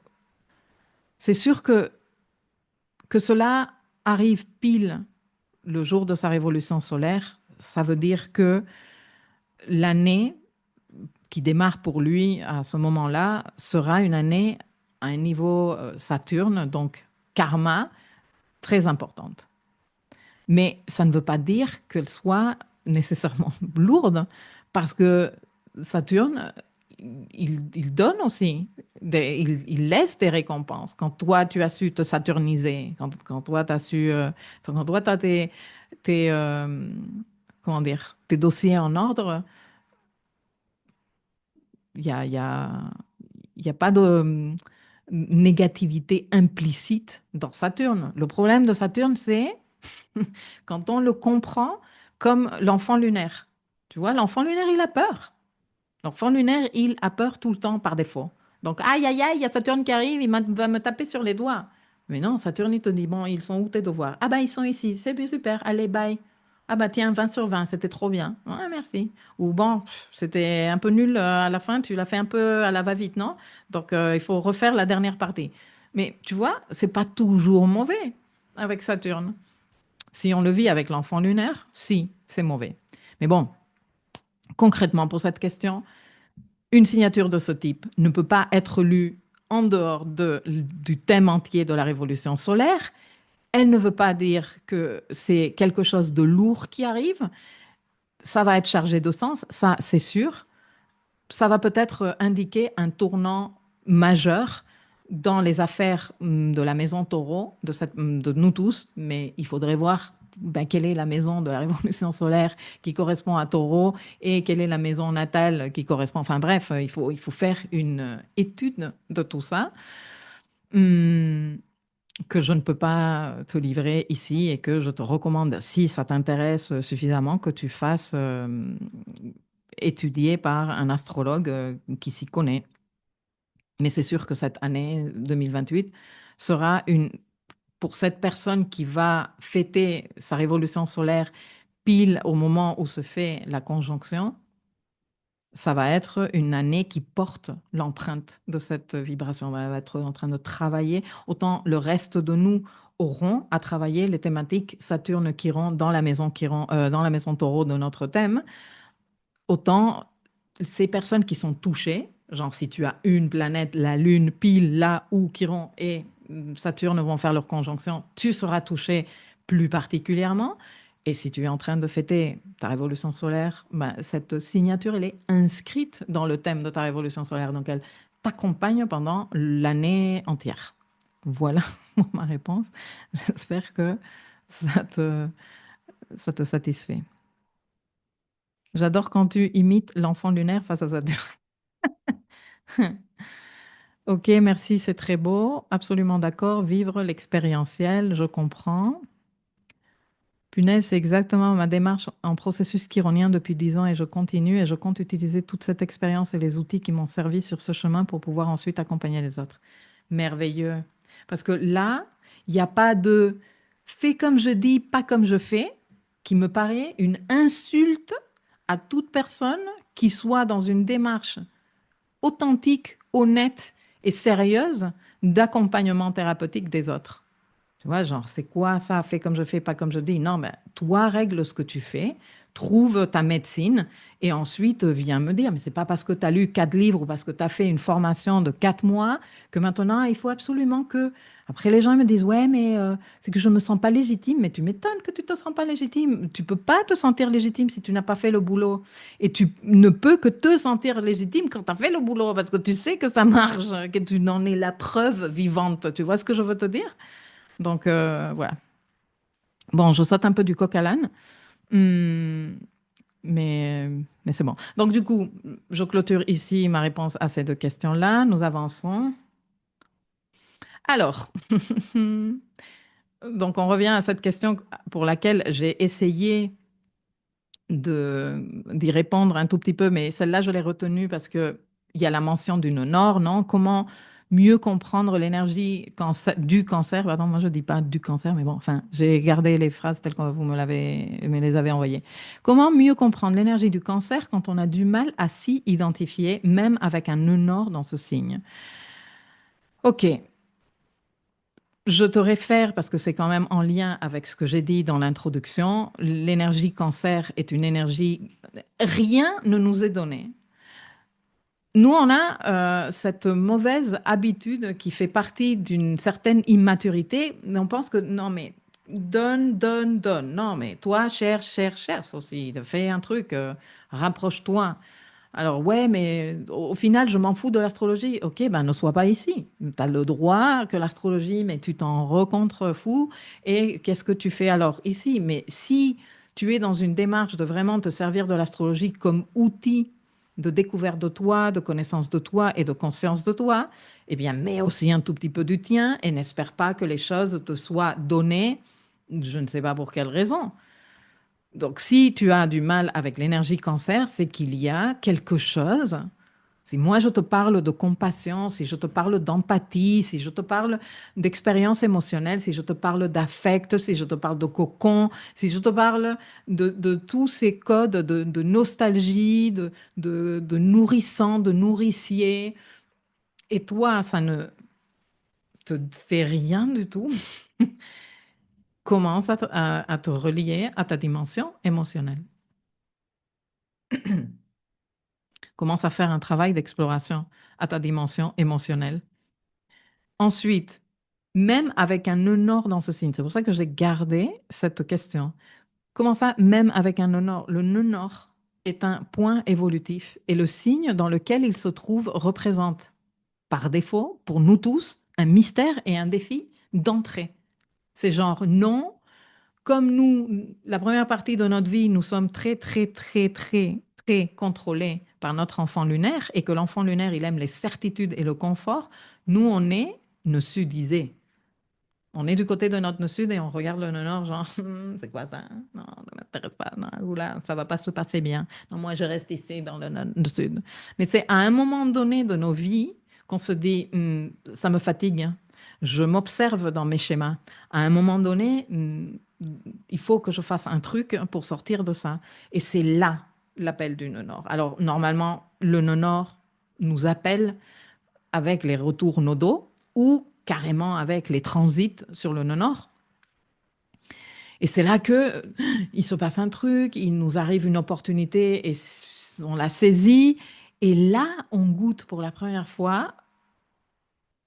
c'est sûr que cela arrive pile le jour de sa révolution solaire. Ça veut dire que l'année qui démarre pour lui à ce moment-là sera une année à un niveau Saturne, donc karma, très importante. Mais ça ne veut pas dire qu'elle soit nécessairement lourde, parce que Saturne, il donne aussi, il laisse des récompenses. Quand toi, tu as su te saturniser, quand toi, tu as su, quand toi, tu as comment dire, tes dossiers en ordre, il y a, il y a, il y a pas de négativité implicite dans Saturne. Le problème de Saturne, c'est quand on le comprend comme l'enfant lunaire. Tu vois, l'enfant lunaire, il a peur. L'enfant lunaire, il a peur tout le temps par défaut. Donc, aïe, aïe, aïe, il y a Saturne qui arrive, va me taper sur les doigts. Mais non, Saturne, il te dit, bon, ils sont où tes devoirs? Ah bah, ils sont ici, c'est bien, super, allez, bye. Ah bah tiens, 20 sur 20, c'était trop bien. Ouais, merci. Ou bon, c'était un peu nul à la fin, tu l'as fait un peu à la va-vite, non? Donc, il faut refaire la dernière partie. Mais tu vois, c'est pas toujours mauvais avec Saturne. Si on le vit avec l'enfant lunaire, si, c'est mauvais. Mais bon, concrètement, pour cette question, une signature de ce type ne peut pas être lue en dehors du thème entier de la révolution solaire. Elle ne veut pas dire que c'est quelque chose de lourd qui arrive. Ça va être chargé de sens, ça c'est sûr. Ça va peut-être indiquer un tournant majeur dans les affaires de la maison Taureau, de nous tous, mais il faudrait voir ben, quelle est la maison de la révolution solaire qui correspond à Taureau et quelle est la maison natale qui correspond. Enfin bref, il faut faire une étude de tout ça que je ne peux pas te livrer ici et que je te recommande, si ça t'intéresse suffisamment, que tu fasses étudier par un astrologue qui s'y connaît. Mais c'est sûr que cette année 2028 sera pour cette personne qui va fêter sa révolution solaire pile au moment où se fait la conjonction, ça va être une année qui porte l'empreinte de cette vibration. On va être en train de travailler. Autant le reste de nous auront à travailler les thématiques Saturne-Chiron dans la maison Chiron, dans la maison Taureau de notre thème. Autant ces personnes qui sont touchées, genre si tu as une planète, la Lune, pile là où Chiron et Saturne vont faire leur conjonction, tu seras touché plus particulièrement. Et si tu es en train de fêter ta révolution solaire, ben, cette signature, elle est inscrite dans le thème de ta révolution solaire. Donc, elle t'accompagne pendant l'année entière. Voilà ma réponse. J'espère que ça te, ça te satisfait. J'adore quand tu imites l'enfant lunaire face à Saturne. Ok, merci, c'est très beau. Absolument d'accord. Vivre l'expérientiel, je comprends. Punaise, c'est exactement ma démarche en processus chironien depuis 10 ans et je continue et je compte utiliser toute cette expérience et les outils qui m'ont servi sur ce chemin pour pouvoir ensuite accompagner les autres. Merveilleux. Parce que là, il n'y a pas de fais comme je dis, pas comme je fais, qui me paraît une insulte à toute personne qui soit dans une démarche authentique, honnête et sérieuse d'accompagnement thérapeutique des autres. Tu vois, genre, c'est quoi ça? Fais comme je fais, pas comme je dis. Non, mais toi, règle ce que tu fais, trouve ta médecine et ensuite viens me dire. Mais c'est pas parce que tu as lu 4 livres ou parce que tu as fait une formation de 4 mois que maintenant il faut absolument que. Après, les gens me disent, ouais, mais c'est que je me sens pas légitime. Mais tu m'étonnes que tu te sens pas légitime. Tu peux pas te sentir légitime si tu n'as pas fait le boulot. Et tu ne peux que te sentir légitime quand tu as fait le boulot parce que tu sais que ça marche, que tu n'en es la preuve vivante. Tu vois ce que je veux te dire? Donc, voilà. Bon, je saute un peu du coq à l'âne, hum, mais c'est bon. Donc, du coup, je clôture ici ma réponse à ces 2 questions-là. Nous avançons. Alors, donc on revient à cette question pour laquelle j'ai essayé d'y répondre un tout petit peu, mais celle-là, je l'ai retenue parce qu'il y a la mention d'une Nord, non? Comment mieux comprendre l'énergie du cancer. Pardon, moi je dis pas du cancer, mais bon, enfin, j'ai gardé les phrases telles que vous me les avez envoyées. Comment mieux comprendre l'énergie du cancer quand on a du mal à s'y identifier, même avec un nœud nord dans ce signe? Ok, je te réfère, parce que c'est quand même en lien avec ce que j'ai dit dans l'introduction, l'énergie cancer est une énergie, rien ne nous est donné. Nous, on a cette mauvaise habitude qui fait partie d'une certaine immaturité. Mais on pense que non, mais donne, donne, donne. Non, mais toi, cherche, cherche, cherche aussi. Fais un truc, rapproche-toi. Alors, ouais, mais au final, je m'en fous de l'astrologie. Ok, ben ne sois pas ici. Tu as le droit que l'astrologie, mais tu t'en recontrefous. Et qu'est-ce que tu fais alors ici? Mais si tu es dans une démarche de vraiment te servir de l'astrologie comme outil de découverte de toi, de connaissance de toi et de conscience de toi, eh bien, mets aussi un tout petit peu du tien et n'espère pas que les choses te soient données, je ne sais pas pour quelle raison. Donc, si tu as du mal avec l'énergie cancer, c'est qu'il y a quelque chose. Si moi je te parle de compassion, si je te parle d'empathie, si je te parle d'expérience émotionnelle, si je te parle d'affect, si je te parle de cocon, si je te parle de tous ces codes de nostalgie, de nourrissant, de nourricier, et toi, ça ne te fait rien du tout, commence à te relier à ta dimension émotionnelle. Commence à faire un travail d'exploration à ta dimension émotionnelle. Ensuite, même avec un nœud nord dans ce signe, c'est pour ça que j'ai gardé cette question. Comment ça, même avec un nœud nord? Le nœud nord est un point évolutif et le signe dans lequel il se trouve représente, par défaut, pour nous tous, un mystère et un défi d'entrée. C'est genre, non, comme nous, la première partie de notre vie, nous sommes très, très, très, très, très contrôlés par notre enfant lunaire et que l'enfant lunaire, il aime les certitudes et le confort, nous, on est ne sudisés. On est du côté de notre sud et on regarde le nord, genre, c'est quoi ça? Non, ça ne m'intéresse pas. Non, oula, ça va pas se passer bien. Non, moi, je reste ici dans le sud. Mais c'est à un moment donné de nos vies qu'on se dit, ça me fatigue, hein. Je m'observe dans mes schémas. À un moment donné, il faut que je fasse un truc pour sortir de ça. Et c'est là l'appel du nœud nord. Alors, normalement, le nœud nord nous appelle avec les retours nodaux ou carrément avec les transits sur le nœud nord. Et c'est là que il se passe un truc, il nous arrive une opportunité et on la saisit. Et là, on goûte pour la première fois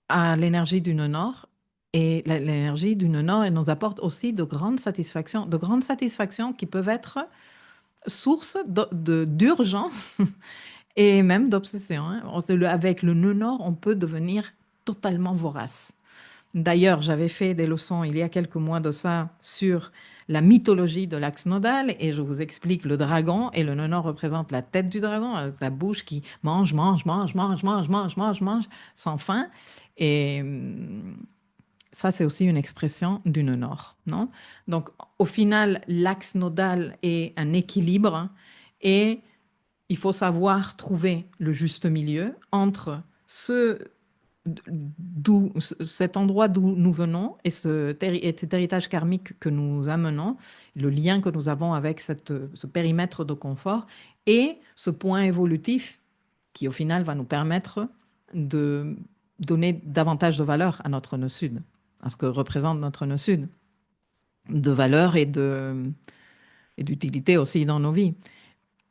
à l'énergie du nœud nord. Et l'énergie du nœud nord, elle nous apporte aussi de grandes satisfactions qui peuvent être source d'urgence et même d'obsession, hein. Avec le nœud nord, on peut devenir totalement vorace. D'ailleurs, j'avais fait des leçons il y a quelques mois de ça sur la mythologie de l'axe nodal et je vous explique le dragon et le nœud nord représente la tête du dragon, avec la bouche qui mange, mange, mange, mange, mange, mange, mange, mange sans fin. Et ça, c'est aussi une expression du nœud nord, non? Donc, au final, l'axe nodal est un équilibre et il faut savoir trouver le juste milieu entre cet endroit d'où nous venons et cet héritage karmique que nous amenons, le lien que nous avons avec ce périmètre de confort et ce point évolutif qui au final va nous permettre de donner davantage de valeur à notre nœud sud, à ce que représente notre nœud sud, de valeur et d'utilité aussi dans nos vies.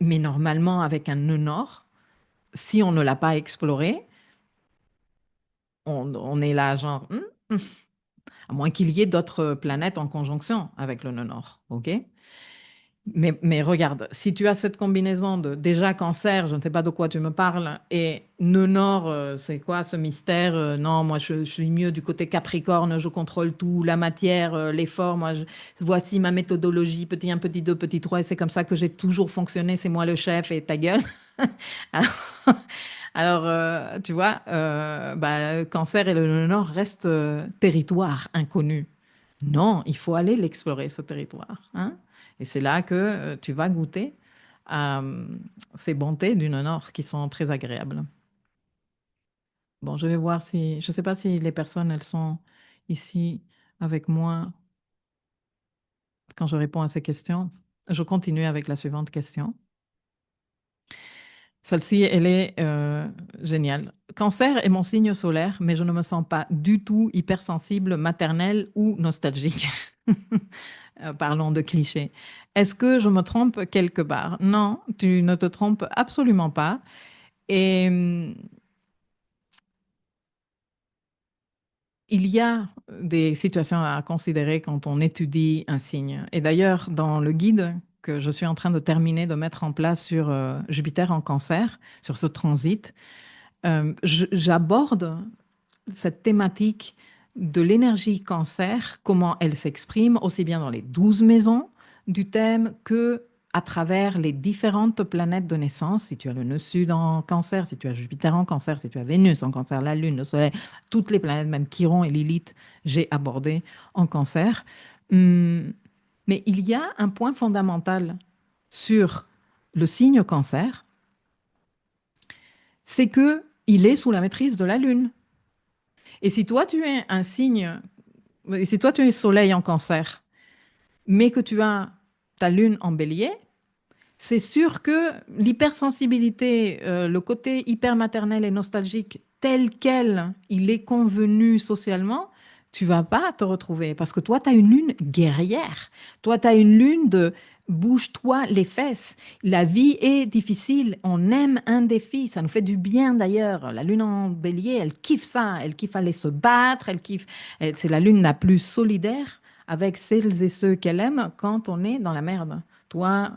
Mais normalement, avec un nœud nord, si on ne l'a pas exploré, on est là, genre, à moins qu'il y ait d'autres planètes en conjonction avec le nœud nord, ok? Mais regarde, si tu as cette combinaison de déjà cancer, je ne sais pas de quoi tu me parles, et nœud nord, c'est quoi ce mystère? Non, moi je suis mieux du côté Capricorne, je contrôle tout, la matière, l'effort, voici ma méthodologie, petit 1, petit 2, petit 3, et c'est comme ça que j'ai toujours fonctionné, c'est moi le chef, et ta gueule. Alors, tu vois, bah, Cancer et le Nord restent territoire inconnu. Non, il faut aller l'explorer, ce territoire, hein. Et c'est là que tu vas goûter à ces bontés du Nord qui sont très agréables. Bon, je vais voir si, je ne sais pas si les personnes, elles sont ici avec moi quand je réponds à ces questions. Je continue avec la suivante question. Celle-ci, elle est géniale. Cancer est mon signe solaire, mais je ne me sens pas du tout hypersensible, maternelle ou nostalgique. Parlons de clichés. Est-ce que je me trompe quelque part? Non, tu ne te trompes absolument pas. Et il y a des situations à considérer quand on étudie un signe. Et d'ailleurs, dans le guide que je suis en train de terminer de mettre en place sur Jupiter en cancer, sur ce transit, j'aborde cette thématique de l'énergie cancer, comment elle s'exprime aussi bien dans les 12 maisons du thème que à travers les différentes planètes de naissance. Si tu as le nœud sud en cancer, si tu as Jupiter en cancer, si tu as Vénus en cancer, la Lune, le Soleil, toutes les planètes, même Chiron et Lilith, j'ai abordé en cancer. Mais il y a un point fondamental sur le signe cancer, c'est que il est sous la maîtrise de la Lune. Et si toi, tu es un signe, si toi, tu es soleil en cancer, mais que tu as ta lune en bélier, c'est sûr que l'hypersensibilité, le côté hyper maternel et nostalgique tel quel il est convenu socialement, tu vas pas te retrouver parce que toi, tu as une lune guerrière. Toi, tu as une lune de bouge-toi les fesses. La vie est difficile. On aime un défi. Ça nous fait du bien d'ailleurs. La lune en bélier, elle kiffe ça. Elle kiffe aller se battre. Elle kiffe. C'est la lune la plus solidaire avec celles et ceux qu'elle aime quand on est dans la merde. Toi,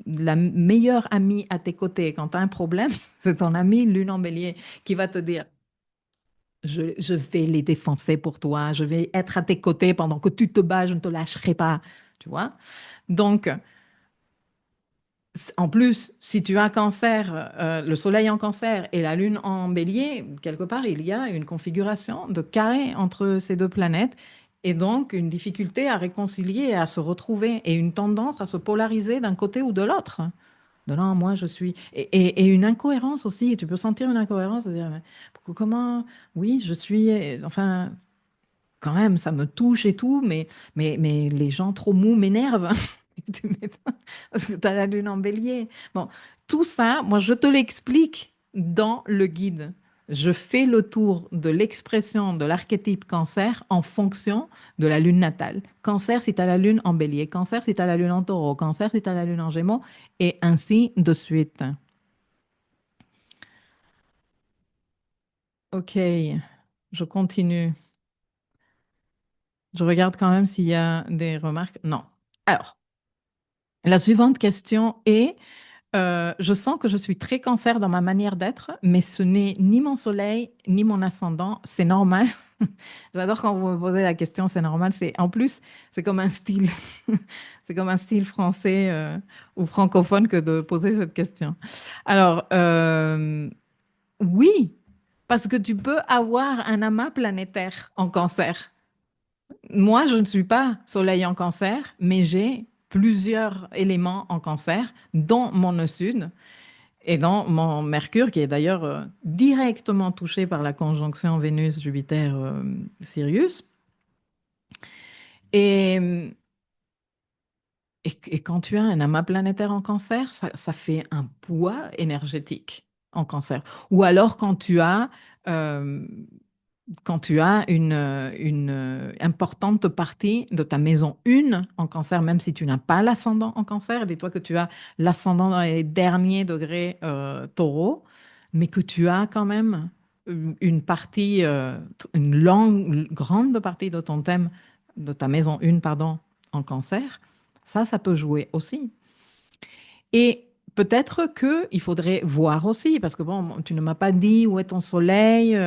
la meilleure amie à tes côtés quand tu as un problème, c'est ton ami Lune en Bélier qui va te dire, je vais les défoncer pour toi, je vais être à tes côtés pendant que tu te bats, je ne te lâcherai pas. Tu vois? Donc, en plus, si tu as cancer, le soleil en cancer et la lune en bélier, quelque part, il y a une configuration de carré entre ces deux planètes et donc une difficulté à réconcilier, à se retrouver et une tendance à se polariser d'un côté ou de l'autre. De là, moi, je suis. Et une incohérence aussi, tu peux sentir une incohérence, de dire, mais comment, oui, je suis, enfin, quand même, ça me touche et tout, mais les gens trop mous m'énervent. Tu m'étonnes, parce que tu as la lune en bélier. Bon, tout ça, moi, je te l'explique dans le guide. Je fais le tour de l'expression de l'archétype cancer en fonction de la lune natale. Cancer, si tu as la lune en bélier. Cancer, si tu as la lune en taureau. Cancer, si tu as la lune en gémeaux. Et ainsi de suite. Ok, je continue. Je regarde quand même s'il y a des remarques. Non. Alors, la suivante question est, je sens que je suis très cancer dans ma manière d'être, mais ce n'est ni mon soleil, ni mon ascendant. C'est normal. J'adore quand vous me posez la question, c'est normal. En plus, c'est comme un style. C'est comme un style français ou francophone que de poser cette question. Alors, oui, parce que tu peux avoir un amas planétaire en cancer. Moi, je ne suis pas soleil en cancer, mais j'ai plusieurs éléments en cancer, dont mon nœud sud et dont mon Mercure, qui est d'ailleurs directement touché par la conjonction Vénus-Jupiter-Sirius. Et, et quand tu as un amas planétaire en cancer, ça fait un poids énergétique en cancer. Ou alors euh, quand tu as une importante partie de ta maison 1 en cancer, même si tu n'as pas l'ascendant en cancer, dis-toi que tu as l'ascendant dans les derniers degrés taureau, mais que tu as quand même une partie, une grande partie de ton thème, de ta maison 1, pardon, en cancer, ça peut jouer aussi. Et peut-être qu'il faudrait voir aussi, parce que bon, tu ne m'as pas dit où est ton soleil,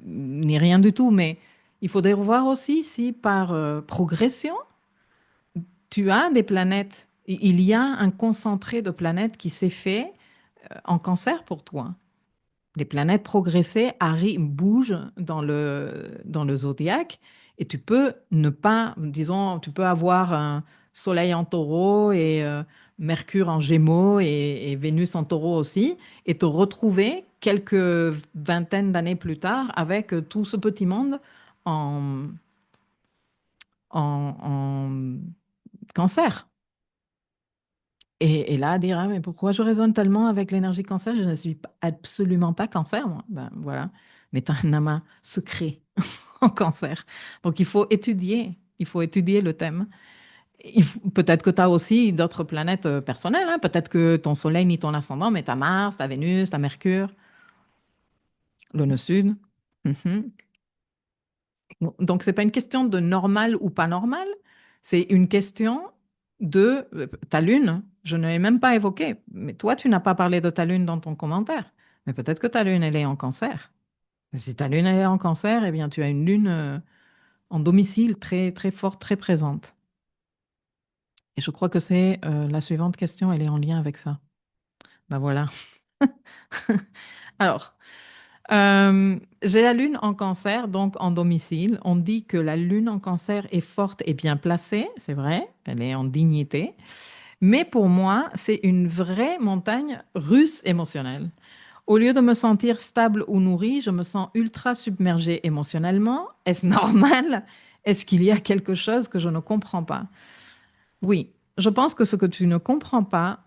ni rien du tout, mais il faudrait voir aussi si par progression, tu as des planètes, il y a un concentré de planètes qui s'est fait en cancer pour toi. Les planètes progressées bougent dans le zodiaque et tu peux ne pas, disons, tu peux avoir un Soleil en taureau et Mercure en gémeaux et Vénus en taureau aussi et te retrouver quelques vingtaines d'années plus tard avec tout ce petit monde en, en cancer. Et là, à dire, ah, mais pourquoi je résonne tellement avec l'énergie cancer? Je ne suis absolument pas cancer, moi. Ben voilà. Mais tu as un amas secret en cancer. Donc, il faut étudier le thème. Peut-être que tu as aussi d'autres planètes personnelles, hein. Peut-être que ton soleil ni ton ascendant, mais tu as Mars, tu as Vénus, tu as Mercure, le nœud sud. Mhm. Donc, ce n'est pas une question de normal ou pas normal, c'est une question de ta lune. Je ne l'ai même pas évoqué, mais toi, tu n'as pas parlé de ta lune dans ton commentaire. Mais peut-être que ta lune, elle est en cancer. Si ta lune, elle est en cancer, eh bien, tu as une lune en domicile très, très forte, très présente. Et je crois que c'est la suivante question, elle est en lien avec ça. Ben voilà. Alors, j'ai la lune en cancer, donc en domicile. On dit que la lune en cancer est forte et bien placée, c'est vrai, elle est en dignité. Mais pour moi, c'est une vraie montagne russe émotionnelle. Au lieu de me sentir stable ou nourrie, je me sens ultra submergée émotionnellement. Est-ce normal? Est-ce qu'il y a quelque chose que je ne comprends pas? Oui, je pense que ce que tu ne comprends pas,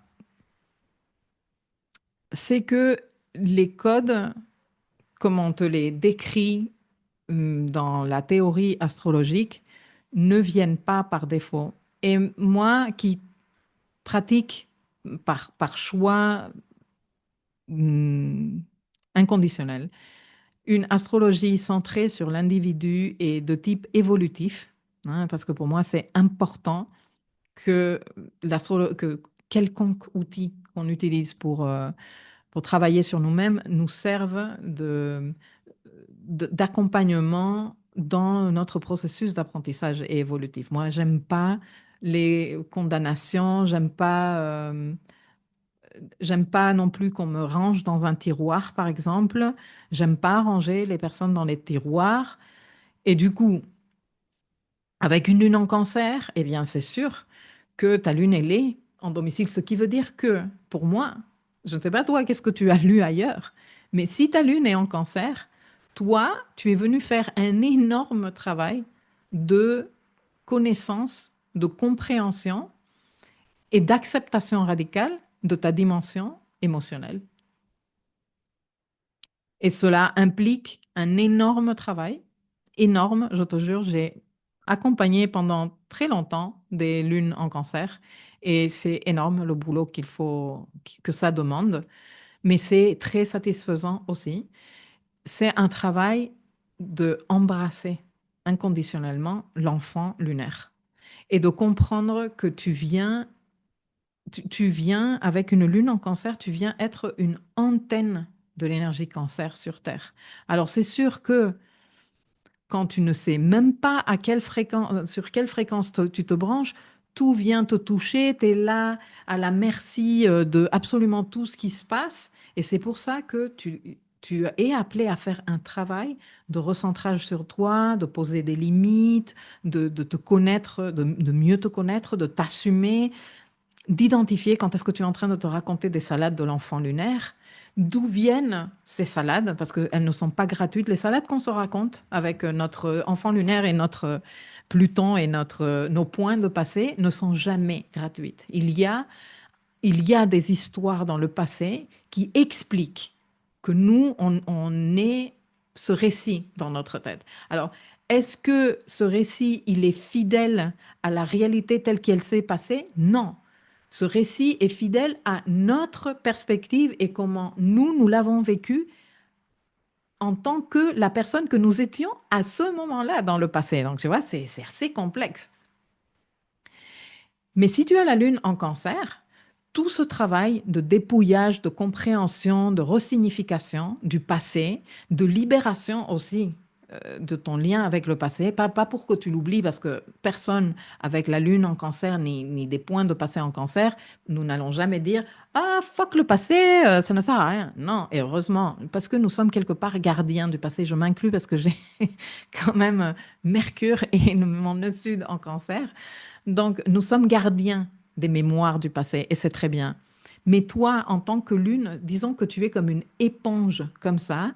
c'est que les codes, comme on te les décrit dans la théorie astrologique, ne viennent pas par défaut. Et moi qui pratique par choix hum, inconditionnel une astrologie centrée sur l'individu et de type évolutif, hein, parce que pour moi c'est important que, que quelconque outil qu'on utilise pour travailler sur nous-mêmes nous serve d'accompagnement dans notre processus d'apprentissage et évolutif. Moi, j'aime pas les condamnations, j'aime pas non plus qu'on me range dans un tiroir, par exemple. J'aime pas ranger les personnes dans les tiroirs. Et du coup, avec une lune en cancer, eh bien, c'est sûr que ta lune, elle est en domicile. Ce qui veut dire que, pour moi, je ne sais pas toi, qu'est-ce que tu as lu ailleurs, mais si ta lune est en cancer, toi, tu es venu faire un énorme travail de connaissance, de compréhension et d'acceptation radicale de ta dimension émotionnelle. Et cela implique un énorme travail, énorme, je te jure. J'ai accompagné pendant très longtemps des lunes en cancer et c'est énorme le boulot que ça demande, mais c'est très satisfaisant aussi. C'est un travail de embrasser inconditionnellement l'enfant lunaire et de comprendre que tu viens avec une lune en cancer, tu viens être une antenne de l'énergie cancer sur Terre. Alors c'est sûr que quand tu ne sais même pas à quelle fréquence, sur quelle fréquence tu te branches, tout vient te toucher, tu es là à la merci de absolument tout ce qui se passe. Et c'est pour ça que tu es appelé à faire un travail de recentrage sur toi, de poser des limites, de te connaître, de mieux te connaître, de t'assumer, d'identifier quand est-ce que tu es en train de te raconter des salades de l'enfant lunaire, d'où viennent ces salades, parce qu'elles ne sont pas gratuites. Les salades qu'on se raconte avec notre enfant lunaire et notre Pluton et nos points de passé ne sont jamais gratuites. Il y a des histoires dans le passé qui expliquent que nous, on est ce récit dans notre tête. Alors, est-ce que ce récit, il est fidèle à la réalité telle qu'elle s'est passée? Non. Ce récit est fidèle à notre perspective et comment nous l'avons vécu en tant que la personne que nous étions à ce moment-là dans le passé. Donc, tu vois, c'est assez complexe. Mais si tu as la lune en cancer, tout ce travail de dépouillage, de compréhension, de resignification du passé, de libération aussi de ton lien avec le passé, pas pour que tu l'oublies, parce que personne avec la lune en cancer, ni des points de passé en cancer, nous n'allons jamais dire ah, fuck le passé, ça ne sert à rien. Non, et heureusement, parce que nous sommes quelque part gardiens du passé. Je m'inclus parce que j'ai quand même Mercure et mon nœud sud en cancer. Donc, nous sommes gardiens des mémoires du passé et c'est très bien. Mais toi, en tant que lune, disons que tu es comme une éponge, comme ça,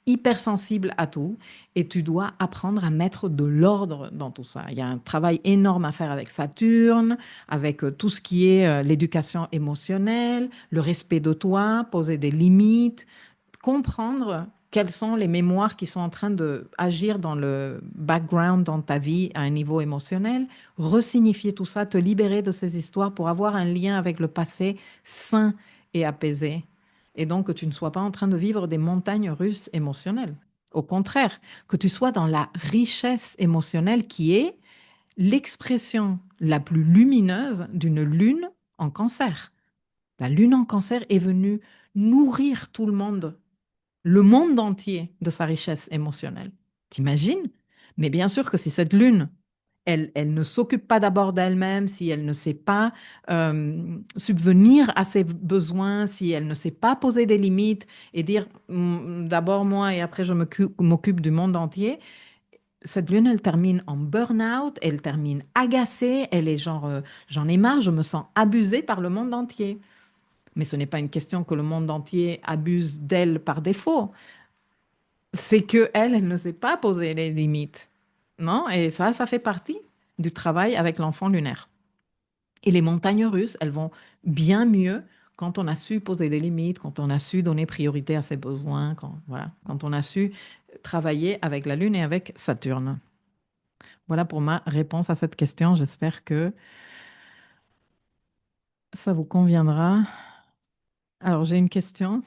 hypersensible à tout, et tu dois apprendre à mettre de l'ordre dans tout ça. Il y a un travail énorme à faire avec Saturne, avec tout ce qui est l'éducation émotionnelle, le respect de toi, poser des limites, comprendre quelles sont les mémoires qui sont en train d'agir dans le background dans ta vie à un niveau émotionnel, resignifier tout ça, te libérer de ces histoires pour avoir un lien avec le passé sain et apaisé. Et donc que tu ne sois pas en train de vivre des montagnes russes émotionnelles. Au contraire, que tu sois dans la richesse émotionnelle qui est l'expression la plus lumineuse d'une lune en cancer. La lune en cancer est venue nourrir tout le monde entier de sa richesse émotionnelle. T'imagines? Mais bien sûr que si cette lune, elle ne s'occupe pas d'abord d'elle-même, si elle ne sait pas subvenir à ses besoins, si elle ne sait pas poser des limites et dire d'abord moi et après je m'occupe du monde entier, cette lune, elle termine en burn-out, elle termine agacée, elle est genre, j'en ai marre, je me sens abusée par le monde entier. Mais ce n'est pas une question que le monde entier abuse d'elle par défaut. C'est que elle ne sait pas poser les limites. Non? Et ça fait partie du travail avec l'enfant lunaire. Et les montagnes russes, elles vont bien mieux quand on a su poser des limites, quand on a su donner priorité à ses besoins, quand on a su travailler avec la Lune et avec Saturne. Voilà pour ma réponse à cette question. J'espère que ça vous conviendra. Alors, j'ai une question.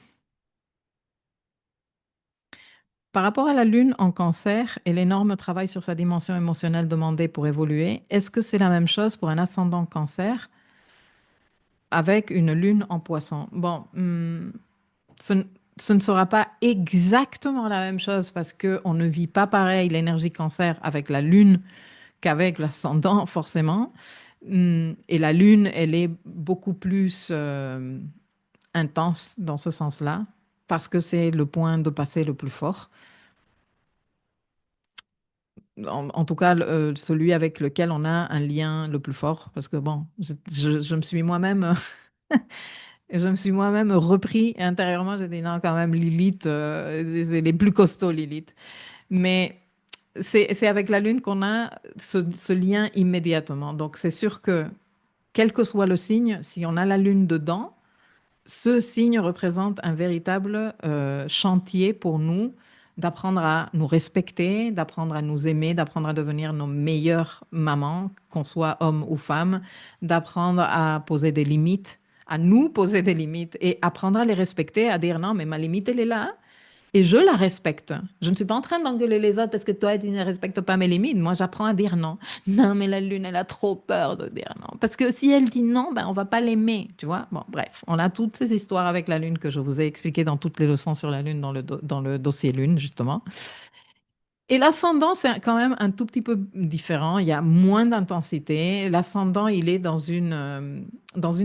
Par rapport à la Lune en cancer et l'énorme travail sur sa dimension émotionnelle demandée pour évoluer, est-ce que c'est la même chose pour un ascendant cancer avec une Lune en poisson? Bon, ce, n- ce ne sera pas exactement la même chose parce qu'on ne vit pas pareil l'énergie cancer avec la Lune qu'avec l'ascendant, forcément. Et la Lune, elle est beaucoup plus intense dans ce sens-là parce que c'est le point de passé le plus fort. En tout cas, celui avec lequel on a un lien le plus fort, parce que bon, je me suis moi-même, je me suis moi-même repris intérieurement. J'ai dit non, quand même, Lilith, c'est les plus costauds, Lilith. Mais c'est avec la Lune qu'on a ce lien immédiatement. Donc c'est sûr que quel que soit le signe, si on a la Lune dedans, ce signe représente un véritable chantier pour nous d'apprendre à nous respecter, d'apprendre à nous aimer, d'apprendre à devenir nos meilleures mamans, qu'on soit homme ou femme, d'apprendre à poser des limites, à nous poser des limites et apprendre à les respecter, à dire non, mais ma limite, elle est là. Et je la respecte. Je ne suis pas en train d'engueuler les autres parce que toi, tu ne respectes pas mes limites. Moi, j'apprends à dire non. Non, mais la lune, elle a trop peur de dire non. Parce que si elle dit non, ben, on va pas l'aimer, tu vois. Bon, bref, on a toutes ces histoires avec la lune que je vous ai expliquées dans toutes les leçons sur la lune dans le dossier lune, justement. Et l'ascendant, c'est quand même un tout petit peu différent. Il y a moins d'intensité. L'ascendant, il est dans une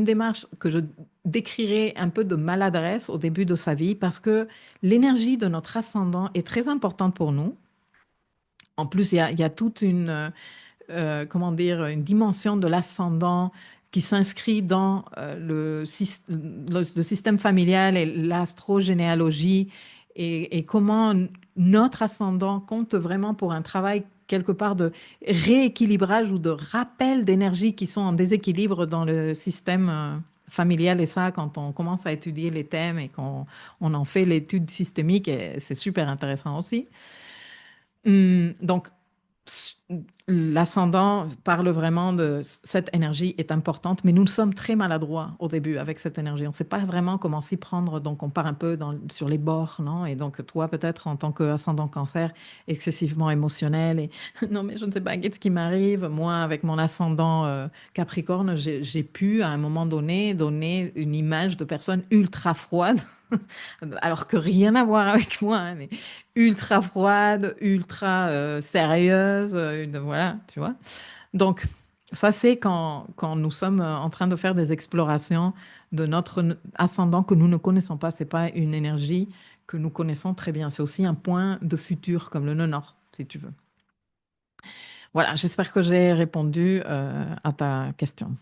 démarche que je décrirais un peu de maladresse au début de sa vie parce que l'énergie de notre ascendant est très importante pour nous. En plus, il y a toute comment dire, une dimension de l'ascendant qui s'inscrit dans le système familial et l'astrogénéalogie et comment notre ascendant compte vraiment pour un travail quelque part de rééquilibrage ou de rappel d'énergie qui sont en déséquilibre dans le système familial. Et ça, quand on commence à étudier les thèmes et qu'on en fait l'étude systémique, c'est super intéressant aussi. Donc, l'ascendant parle vraiment de cette énergie est importante, mais nous sommes très maladroits au début avec cette énergie. On ne sait pas vraiment comment s'y prendre, donc on part un peu sur les bords, non? Et donc toi, peut-être en tant qu'ascendant cancer, excessivement émotionnel, et non, mais je ne sais pas qu'est-ce qui m'arrive. Moi, avec mon ascendant Capricorne, j'ai pu à un moment donné donner une image de personne ultra froide, alors que rien à voir avec moi, hein, mais ultra froide, ultra sérieuse, voilà, tu vois. Donc, ça, c'est quand nous sommes en train de faire des explorations de notre ascendant que nous ne connaissons pas. C'est pas une énergie que nous connaissons très bien. C'est aussi un point de futur, comme le nœud nord, si tu veux. Voilà, j'espère que j'ai répondu à ta question.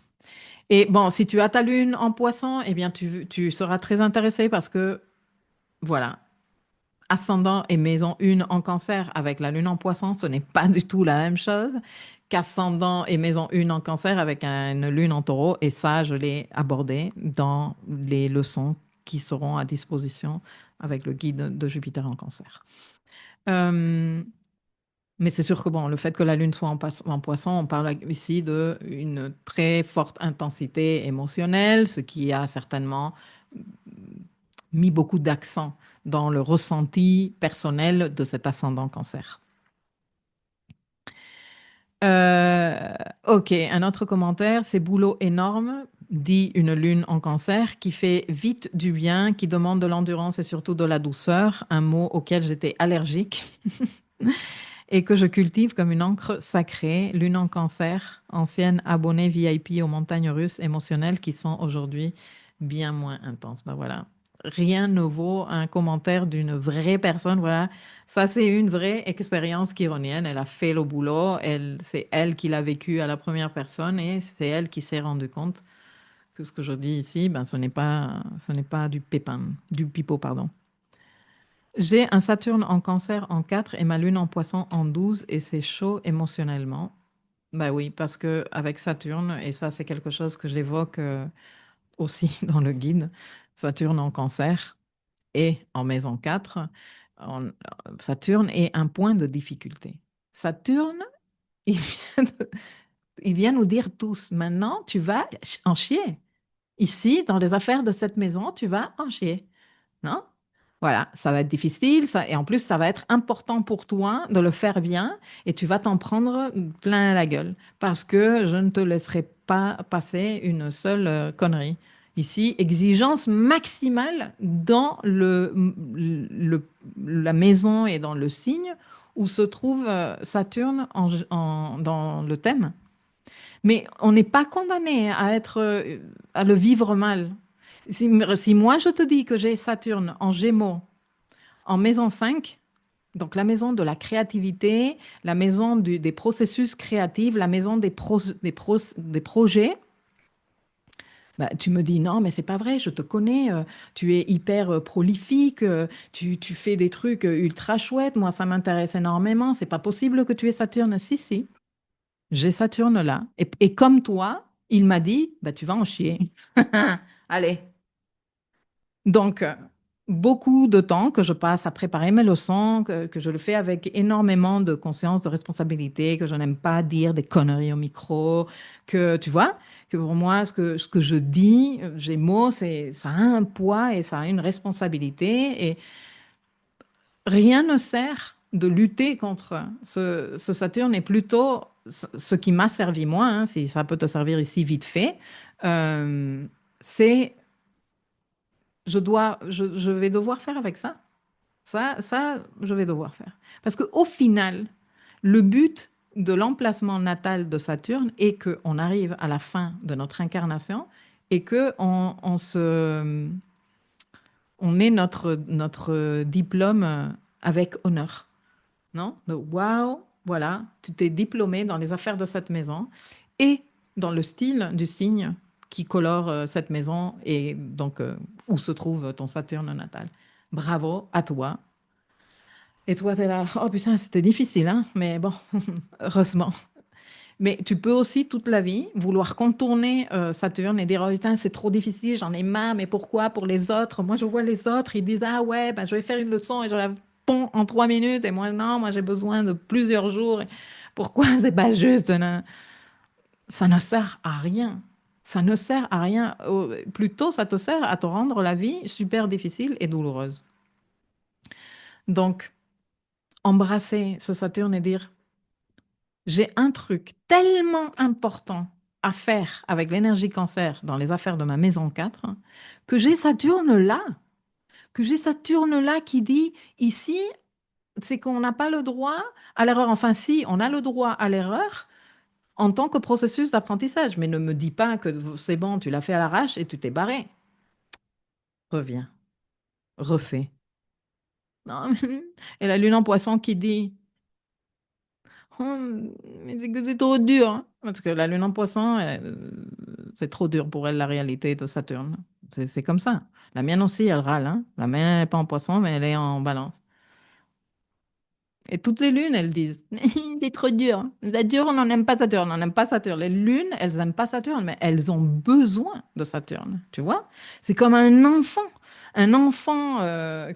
Et bon, si tu as ta lune en poisson, eh bien, tu seras très intéressé parce que, voilà, ascendant et maison 1 en cancer avec la lune en poisson, ce n'est pas du tout la même chose qu'ascendant et maison 1 en cancer avec une lune en taureau. Et ça, je l'ai abordé dans les leçons qui seront à disposition avec le guide de Jupiter en cancer. Euh, mais c'est sûr que bon, le fait que la lune soit en poisson, on parle ici d'une très forte intensité émotionnelle, ce qui a certainement mis beaucoup d'accent dans le ressenti personnel de cet ascendant cancer. Euh, ok, un autre commentaire, c'est boulot énorme, dit une lune en cancer, qui fait vite du bien, qui demande de l'endurance et surtout de la douceur, un mot auquel j'étais allergique et que je cultive comme une encre sacrée, lune en cancer, ancienne abonnée VIP aux montagnes russes émotionnelles qui sont aujourd'hui bien moins intenses. Ben voilà, rien ne vaut un commentaire d'une vraie personne. Voilà, ça c'est une vraie expérience kironienne. Elle a fait le boulot, c'est elle qui l'a vécu à la première personne et c'est elle qui s'est rendue compte que ce que je dis ici, ben, ce n'est pas du pépin, du pipeau, pardon. J'ai un Saturne en cancer en 4 et ma lune en poisson en 12 et c'est chaud émotionnellement. Bah oui, parce que avec Saturne, et ça c'est quelque chose que j'évoque aussi dans le guide, Saturne en cancer et en maison 4, Saturne est un point de difficulté. Saturne, il vient, il vient nous dire tous, maintenant tu vas en chier. Ici, dans les affaires de cette maison, tu vas en chier. Non? Voilà, ça va être difficile, et en plus, ça va être important pour toi de le faire bien, et tu vas t'en prendre plein la gueule, parce que je ne te laisserai pas passer une seule connerie. Ici, exigence maximale dans la maison et dans le signe où se trouve Saturne dans le thème. Mais on n'est pas condamné à le vivre mal. Si moi je te dis que j'ai Saturne en Gémeaux, en maison 5, donc la maison de la créativité, la maison des processus créatifs, la maison des projets, bah, tu me dis non, mais c'est pas vrai, je te connais, tu es hyper prolifique, tu fais des trucs ultra chouettes, moi ça m'intéresse énormément, c'est pas possible que tu aies Saturne. Si, si, j'ai Saturne là. Et comme toi, il m'a dit, bah, tu vas en chier. Allez. Donc, beaucoup de temps que je passe à préparer mes leçons, que je le fais avec énormément de conscience, de responsabilité, que je n'aime pas dire des conneries au micro, que tu vois, que pour moi, ce que je dis, j'ai mots, ça a un poids et ça a une responsabilité. Et rien ne sert de lutter contre ce Saturne et plutôt ce qui m'a servi moi, hein, si ça peut te servir ici vite fait, euh, c'est je vais devoir faire avec ça. Je vais devoir faire. Parce qu'au final, le but de l'emplacement natal de Saturne est qu'on arrive à la fin de notre incarnation et on ait notre diplôme avec honneur. Non? Donc, waouh, voilà, tu t'es diplômé dans les affaires de cette maison et dans le style du signe qui colore cette maison et donc où se trouve ton Saturne natal. Bravo à toi. Et toi, t'es là, oh putain, c'était difficile, hein? Mais bon, heureusement. Mais tu peux aussi toute la vie vouloir contourner Saturne et dire, oh putain, c'est trop difficile, j'en ai marre, mais pourquoi pour les autres? Moi, je vois les autres, ils disent, ah ouais, ben, je vais faire une leçon et je la ponds en 3 minutes. Et moi, non, moi, j'ai besoin de plusieurs jours. Et pourquoi c'est pas juste? Non. Ça ne sert à rien. Ça ne sert à rien. Plutôt, ça te sert à te rendre la vie super difficile et douloureuse. Donc, embrasser ce Saturne et dire, j'ai un truc tellement important à faire avec l'énergie cancer dans les affaires de ma maison 4 que j'ai Saturne là, qui dit ici, c'est qu'on n'a pas le droit à l'erreur. Enfin, si, on a le droit à l'erreur en tant que processus d'apprentissage, mais ne me dis pas que c'est bon, tu l'as fait à l'arrache et tu t'es barré. Reviens, refais. Non, et la lune en poisson qui dit oh, mais c'est que c'est trop dur, hein. Parce que la lune en poisson, C'est trop dur pour elle, la réalité de Saturne. C'est comme ça. La mienne aussi, elle râle, hein. La mienne, elle n'est pas en poisson, mais elle est en balance. Et toutes les lunes, elles disent, il est trop dur. La dure, on n'en aime pas Saturne, on n'aime pas Saturne. Les lunes, elles n'aiment pas Saturne, mais elles ont besoin de Saturne, tu vois? C'est comme un enfant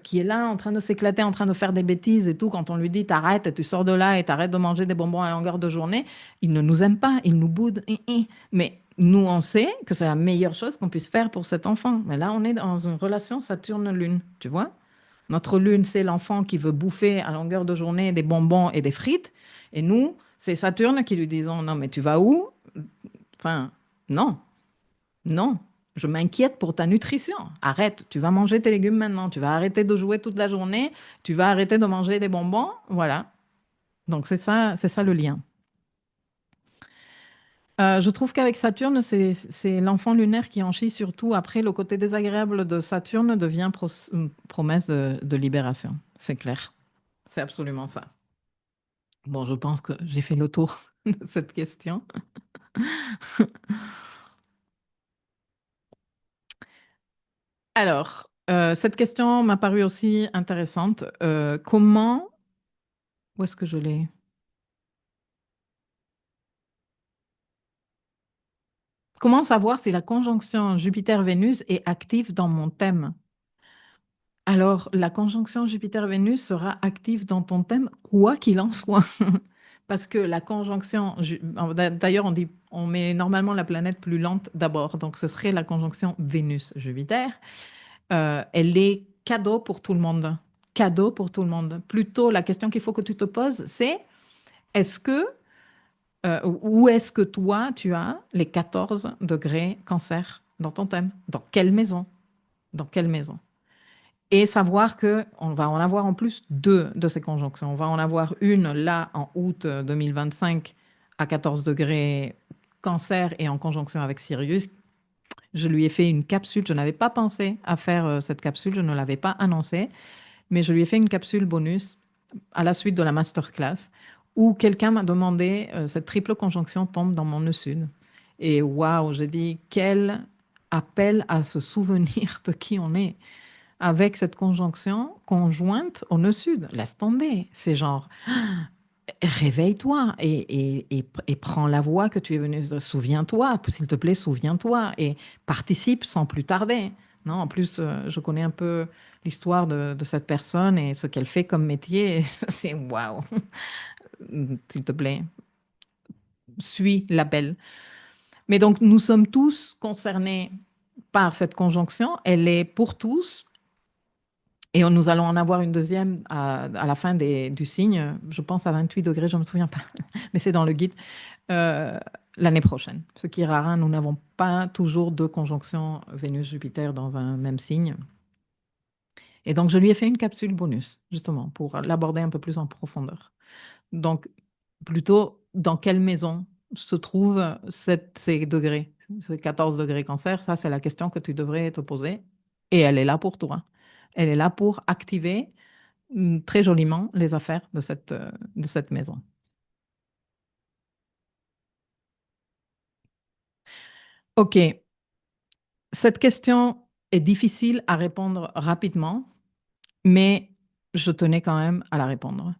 qui est là en train de s'éclater, en train de faire des bêtises et tout. Quand on lui dit, t'arrêtes, et tu sors de là et t'arrêtes de manger des bonbons à longueur de journée, il ne nous aime pas, il nous boude. Mais nous, on sait que c'est la meilleure chose qu'on puisse faire pour cet enfant. Mais là, on est dans une relation Saturne-Lune, tu vois? Notre lune, c'est l'enfant qui veut bouffer à longueur de journée des bonbons et des frites. Et nous, c'est Saturne qui lui disons, non, mais tu vas où? Enfin, non, non. Je m'inquiète pour ta nutrition. Arrête, tu vas manger tes légumes maintenant. Tu vas arrêter de jouer toute la journée. Tu vas arrêter de manger des bonbons. Voilà. Donc c'est ça le lien. Je trouve qu'avec Saturne, c'est l'enfant lunaire qui en chie surtout. Après, le côté désagréable de Saturne devient promesse de libération. C'est clair. C'est absolument ça. Bon, je pense que j'ai fait le tour de cette question. Alors, cette question m'a paru aussi intéressante. Où est-ce que je l'ai? Comment savoir si la conjonction Jupiter-Vénus est active dans mon thème? Alors, la conjonction Jupiter-Vénus sera active dans ton thème, quoi qu'il en soit. Parce que la conjonction, d'ailleurs, on met normalement la planète plus lente d'abord. Donc, ce serait la conjonction Vénus-Jupiter. Elle est cadeau pour tout le monde. Cadeau pour tout le monde. Plutôt, la question qu'il faut que tu te poses, c'est est-ce que, où est-ce que toi, tu as les 14 degrés cancer dans ton thème? Dans quelle maison? Dans quelle maison? Et savoir que on va en avoir en plus deux de ces conjonctions. On va en avoir une là en août 2025 à 14 degrés cancer et en conjonction avec Sirius. Je lui ai fait une capsule. Je n'avais pas pensé à faire cette capsule. Je ne l'avais pas annoncée. Mais je lui ai fait une capsule bonus à la suite de la masterclass où quelqu'un m'a demandé, cette triple conjonction tombe dans mon nœud sud. Et waouh, j'ai dit, quel appel à se souvenir de qui on est avec cette conjonction conjointe au nœud sud. Laisse tomber. C'est genre, réveille-toi et prends la voie que tu es venu. Souviens-toi, s'il te plaît, souviens-toi et participe sans plus tarder. Non, en plus, je connais un peu l'histoire de cette personne et ce qu'elle fait comme métier. C'est waouh. S'il te plaît, suis l'appel. Mais donc, nous sommes tous concernés par cette conjonction. Elle est pour tous. Et nous allons en avoir une deuxième à la fin du signe, je pense à 28 degrés, je ne me souviens pas, mais c'est dans le guide, euh, l'année prochaine. Ce qui est rare, hein, nous n'avons pas toujours deux conjonctions Vénus-Jupiter dans un même signe. Et donc, je lui ai fait une capsule bonus, justement, pour l'aborder un peu plus en profondeur. Donc, plutôt, dans quelle maison se trouvent ces degrés, ces 14 degrés cancer? Ça, c'est la question que tu devrais te poser. Et elle est là pour toi. Elle est là pour activer très joliment les affaires de cette maison. OK, cette question est difficile à répondre rapidement, mais je tenais quand même à la répondre.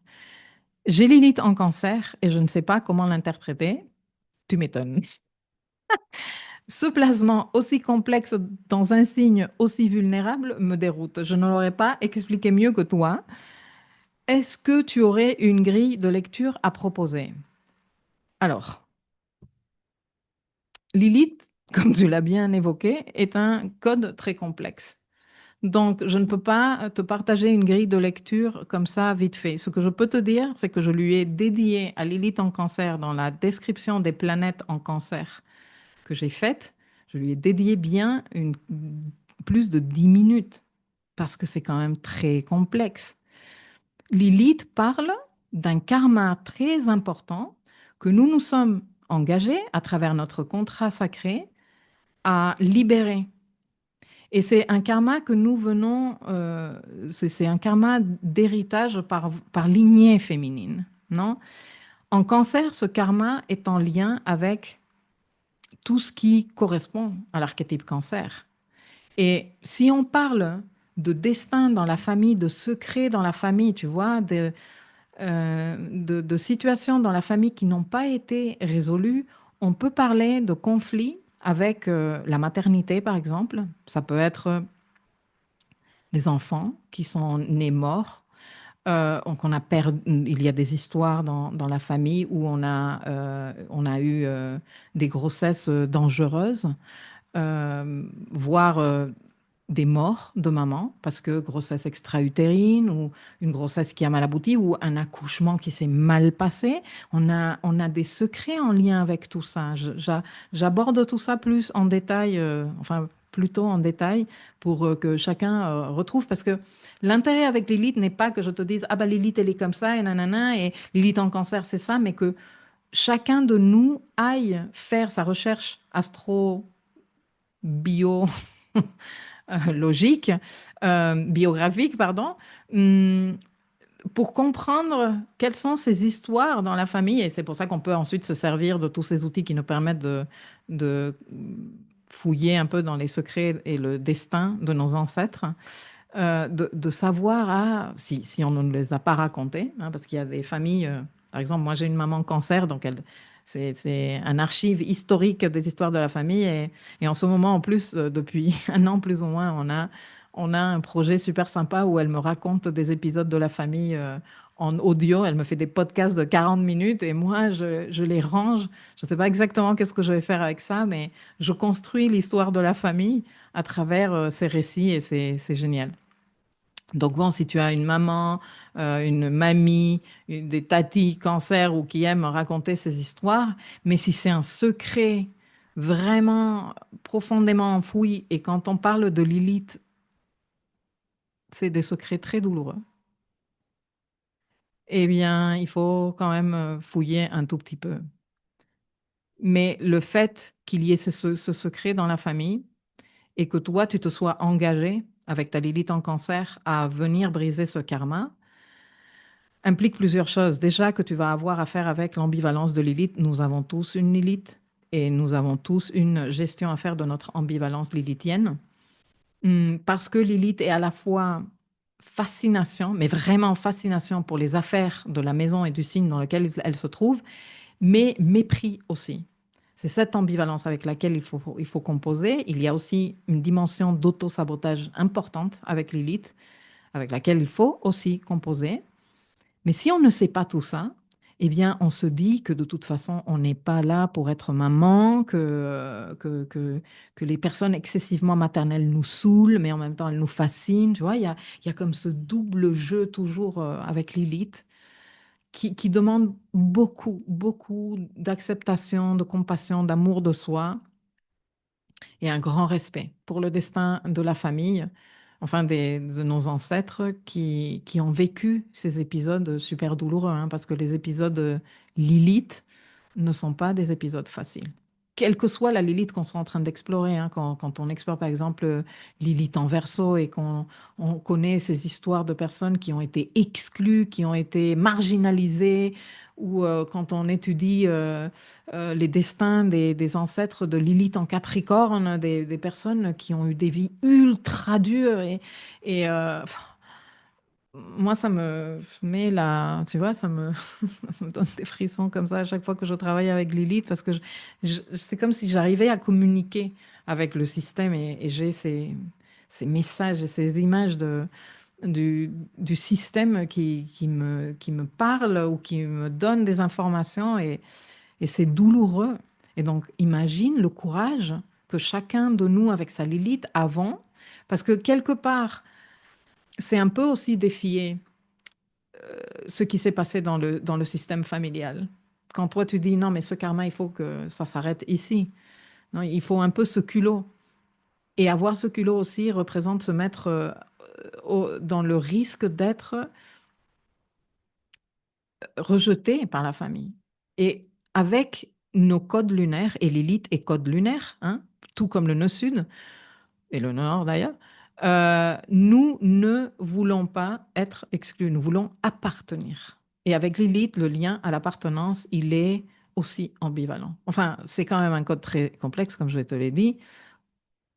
J'ai Lilith en cancer et je ne sais pas comment l'interpréter. Tu m'étonnes. Ce placement aussi complexe dans un signe aussi vulnérable me déroute. Je ne l'aurais pas expliqué mieux que toi. Est-ce que tu aurais une grille de lecture à proposer? Alors, Lilith, comme tu l'as bien évoqué, est un code très complexe. Donc, je ne peux pas te partager une grille de lecture comme ça, vite fait. Ce que je peux te dire, c'est que je lui ai dédié à Lilith en cancer, dans la description des planètes en cancer que j'ai faite, je lui ai dédié bien plus de 10 minutes, parce que c'est quand même très complexe. Lilith parle d'un karma très important que nous nous sommes engagés à travers notre contrat sacré à libérer. Et c'est un karma que nous venons, c'est un karma d'héritage par lignée féminine, non? En cancer, ce karma est en lien avec tout ce qui correspond à l'archétype cancer. Et si on parle de destin dans la famille, de secrets dans la famille, tu vois, de situations dans la famille qui n'ont pas été résolues, on peut parler de conflits avec la maternité, par exemple. Ça peut être des enfants qui sont nés morts. Donc on a il y a des histoires dans la famille où on a eu des grossesses dangereuses, voire des morts de maman, parce que grossesse extra-utérine ou une grossesse qui a mal abouti ou un accouchement qui s'est mal passé. On a des secrets en lien avec tout ça. J'aborde tout ça plus en détail, enfin plutôt en détail pour que chacun retrouve, parce que l'intérêt avec Lilith n'est pas que je te dise, ah bah Lilith elle est comme ça et nanana, et Lilith en cancer c'est ça, mais que chacun de nous aille faire sa recherche bio logique, biographique, pardon, hum, pour comprendre quelles sont ces histoires dans la famille. Et c'est pour ça qu'on peut ensuite se servir de tous ces outils qui nous permettent de fouiller un peu dans les secrets et le destin de nos ancêtres, de savoir, si on ne les a pas racontés, hein, parce qu'il y a des familles, par exemple, moi j'ai une maman cancer, donc c'est un archive historique des histoires de la famille. Et en ce moment, en plus, depuis un an plus ou moins, on a un projet super sympa où elle me raconte des épisodes de la famille en audio. Elle me fait des podcasts de 40 minutes et moi, je les range. Je ne sais pas exactement qu'est-ce que je vais faire avec ça, mais je construis l'histoire de la famille à travers ces récits et c'est génial. Donc bon, si tu as une maman, une mamie, des tatis cancer ou qui aiment raconter ces histoires, mais si c'est un secret vraiment profondément enfoui, et quand on parle de Lilith, c'est des secrets très douloureux, eh bien, il faut quand même fouiller un tout petit peu. Mais le fait qu'il y ait ce secret dans la famille et que toi, tu te sois engagé avec ta Lilith en cancer à venir briser ce karma, implique plusieurs choses. Déjà que tu vas avoir affaire avec l'ambivalence de Lilith. Nous avons tous une Lilith et nous avons tous une gestion à faire de notre ambivalence lilithienne. Parce que Lilith est à la fois fascination, mais vraiment fascination pour les affaires de la maison et du signe dans lequel elle se trouve, mais mépris aussi. C'est cette ambivalence avec laquelle il faut composer. Il y a aussi une dimension d'auto-sabotage importante avec Lilith, avec laquelle il faut aussi composer. Mais si on ne sait pas tout ça, eh bien, on se dit que de toute façon, on n'est pas là pour être maman, que les personnes excessivement maternelles nous saoulent, mais en même temps, elles nous fascinent. Tu vois, il y a comme ce double jeu toujours avec Lilith qui demande beaucoup, beaucoup d'acceptation, de compassion, d'amour de soi et un grand respect pour le destin de la famille, enfin de nos ancêtres qui ont vécu ces épisodes super douloureux, hein, parce que les épisodes Lilith ne sont pas des épisodes faciles. Quelle que soit la Lilith qu'on soit en train d'explorer, hein, quand on explore par exemple Lilith en Verseau et qu'on on connaît ces histoires de personnes qui ont été exclues, qui ont été marginalisées, ou quand on étudie les destins des ancêtres de Lilith en Capricorne, des personnes qui ont eu des vies ultra dures enfin, moi, ça me met la, tu vois, ça me donne des frissons comme ça à chaque fois que je travaille avec Lilith parce que c'est comme si j'arrivais à communiquer avec le système et j'ai ces messages et ces images du système qui me parle ou qui me donne des informations et c'est douloureux. Et donc, imagine le courage que chacun de nous avec sa Lilith avons parce que quelque part, c'est un peu aussi défier ce qui s'est passé dans le système familial. Quand toi, tu dis non, mais ce karma, il faut que ça s'arrête ici. Non, il faut un peu ce culot. Et avoir ce culot aussi représente se mettre dans le risque d'être rejeté par la famille. Et avec nos codes lunaires, et Lilith est code lunaire, hein, tout comme le nœud sud, et le nord d'ailleurs, nous ne voulons pas être exclus, nous voulons appartenir. Et avec Lilith, le lien à l'appartenance, il est aussi ambivalent. Enfin, c'est quand même un code très complexe, comme je te l'ai dit.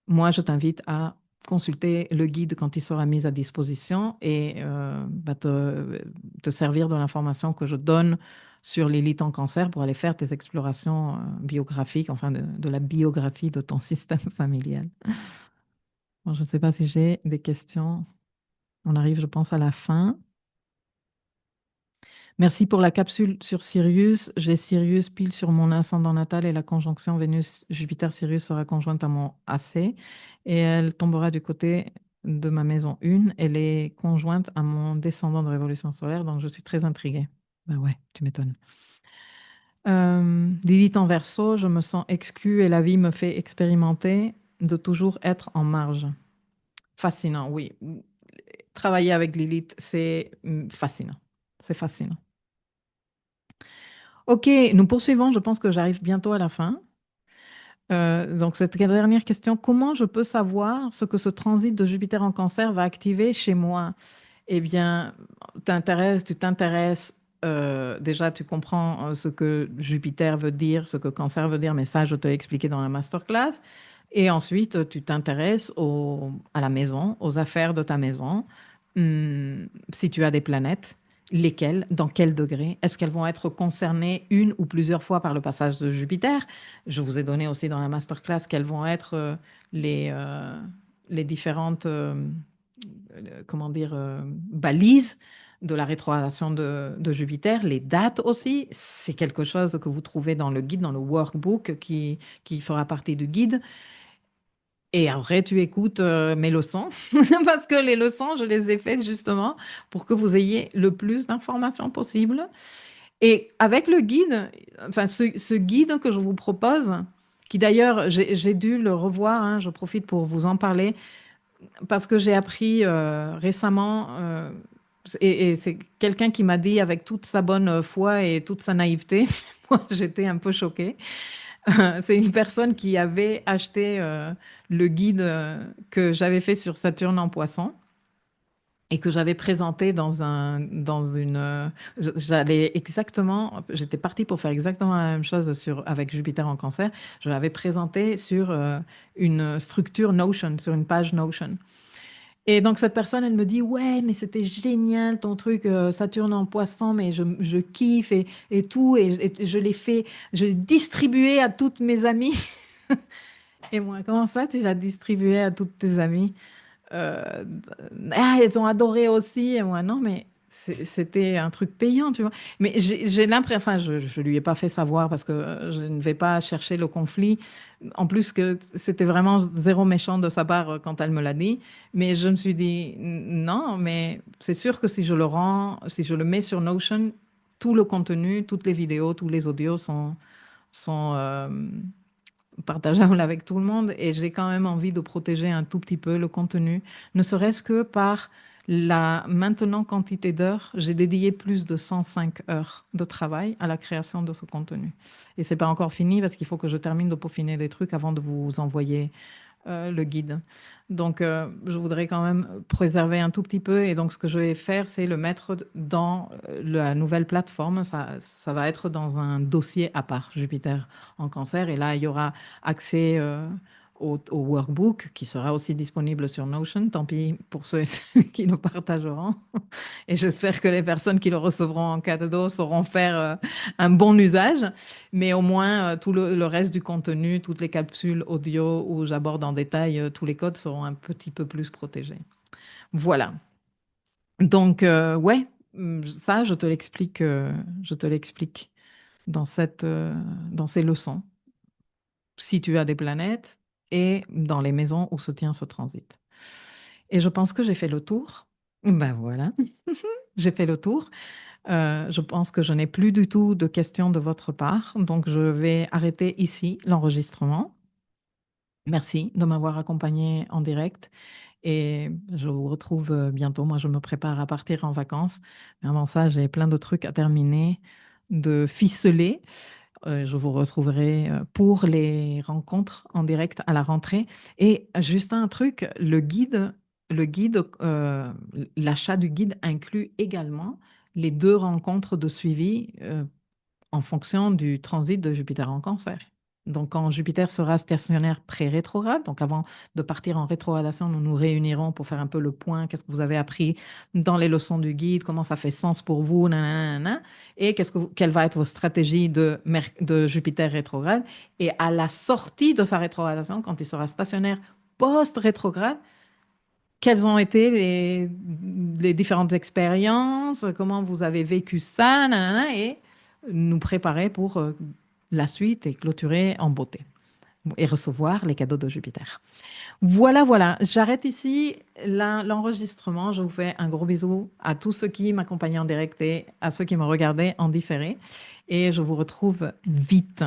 Moi, je t'invite à consulter le guide quand il sera mis à disposition et te servir de l'information que je donne sur l'élite en cancer pour aller faire tes explorations biographiques, enfin de la biographie de ton système familial. Bon, je ne sais pas si j'ai des questions. On arrive, je pense, à la fin. Merci pour la capsule sur Sirius. J'ai Sirius pile sur mon ascendant natal et la conjonction Vénus-Jupiter-Sirius sera conjointe à mon AC et elle tombera du côté de ma maison 1. Elle est conjointe à mon descendant de révolution solaire, donc je suis très intriguée. Ben ouais, tu m'étonnes. Lilith en Verseau, je me sens exclue et la vie me fait expérimenter de toujours être en marge. Fascinant, oui. Travailler avec Lilith, c'est fascinant. C'est fascinant. Ok, nous poursuivons. Je pense que j'arrive bientôt à la fin. Donc, cette dernière question, comment je peux savoir ce que ce transit de Jupiter en cancer va activer chez moi? Eh bien, tu t'intéresses, déjà, tu comprends ce que Jupiter veut dire, ce que cancer veut dire, mais ça, je te l'ai expliqué dans la masterclass. Et ensuite, tu t'intéresses à la maison, aux affaires de ta maison. Si tu as des planètes, lesquelles, dans quel degré? Est-ce qu'elles vont être concernées une ou plusieurs fois par le passage de Jupiter? Je vous ai donné aussi dans la masterclass quelles vont être les différentes comment dire, balises de la rétrogradation de Jupiter, les dates aussi. C'est quelque chose que vous trouvez dans le guide, dans le workbook qui fera partie du guide. Et après, tu écoutes mes leçons, parce que les leçons, je les ai faites justement pour que vous ayez le plus d'informations possible. Et avec le guide, enfin, ce guide que je vous propose, qui d'ailleurs, j'ai dû le revoir, hein, je profite pour vous en parler, parce que j'ai appris récemment, et c'est quelqu'un qui m'a dit avec toute sa bonne foi et toute sa naïveté, moi j'étais un peu choquée. C'est une personne qui avait acheté le guide que j'avais fait sur Saturne en Poisson et que j'avais présenté dans une, j'allais exactement, j'étais partie pour faire exactement la même chose avec Jupiter en Cancer. Je l'avais présenté sur une structure Notion, sur une page Notion. Et donc, cette personne, elle me dit, ouais, mais c'était génial ton truc Saturne en Poisson, mais je kiffe et tout. Et je l'ai fait, je l'ai distribué à toutes mes amies. Et moi, comment ça, tu l'as distribué à toutes tes amies? Euh, ah, elles ont adoré aussi. Et moi, non, mais c'était un truc payant, tu vois. Mais j'ai l'impression, enfin, je lui ai pas fait savoir parce que je ne vais pas chercher le conflit. En plus que c'était vraiment zéro méchant de sa part quand elle me l'a dit. Mais je me suis dit, non, mais c'est sûr que si je le rends, si je le mets sur Notion, tout le contenu, toutes les vidéos, tous les audios sont partageable avec tout le monde et j'ai quand même envie de protéger un tout petit peu le contenu, ne serait-ce que par la maintenant quantité d'heures. J'ai dédié plus de 105 heures de travail à la création de ce contenu. Et c'est pas encore fini parce qu'il faut que je termine de peaufiner des trucs avant de vous envoyer le guide. Donc, je voudrais quand même préserver un tout petit peu. Et donc, ce que je vais faire, c'est le mettre dans la nouvelle plateforme. Ça va être dans un dossier à part, Jupiter en cancer. Et là, il y aura accès au workbook qui sera aussi disponible sur Notion. Tant pis pour ceux qui le partageront. Et j'espère que les personnes qui le recevront en cadeau sauront faire un bon usage. Mais au moins, tout le reste du contenu, toutes les capsules audio où j'aborde en détail tous les codes seront un petit peu plus protégés. Voilà. Donc, ouais, ça, je te l'explique dans ces leçons, si tu as des planètes et dans les maisons où se tient ce transit. Et je pense que j'ai fait le tour. Ben voilà, j'ai fait le tour. Je pense que je n'ai plus du tout de questions de votre part, donc je vais arrêter ici l'enregistrement. Merci de m'avoir accompagné en direct et je vous retrouve bientôt. Moi, je me prépare à partir en vacances. Mais avant ça, j'ai plein de trucs à terminer, de ficeler. Je vous retrouverai pour les rencontres en direct à la rentrée. Et juste un truc, l'achat du guide inclut également les 2 rencontres de suivi en fonction du transit de Jupiter en Cancer. Donc, quand Jupiter sera stationnaire pré-rétrograde, donc avant de partir en rétrogradation, nous nous réunirons pour faire un peu le point. Qu'est-ce que vous avez appris dans les leçons du guide? Comment ça fait sens pour vous? Nanana, et quelle va être vos stratégies de Jupiter rétrograde? Et à la sortie de sa rétrogradation, quand il sera stationnaire post-rétrograde, quelles ont été les différentes expériences? Comment vous avez vécu ça? Nanana, et nous préparer pour la suite et clôturer en beauté et recevoir les cadeaux de Jupiter. Voilà, voilà. J'arrête ici l'enregistrement. Je vous fais un gros bisou à tous ceux qui m'accompagnaient en direct et à ceux qui me regardaient en différé. Et je vous retrouve vite.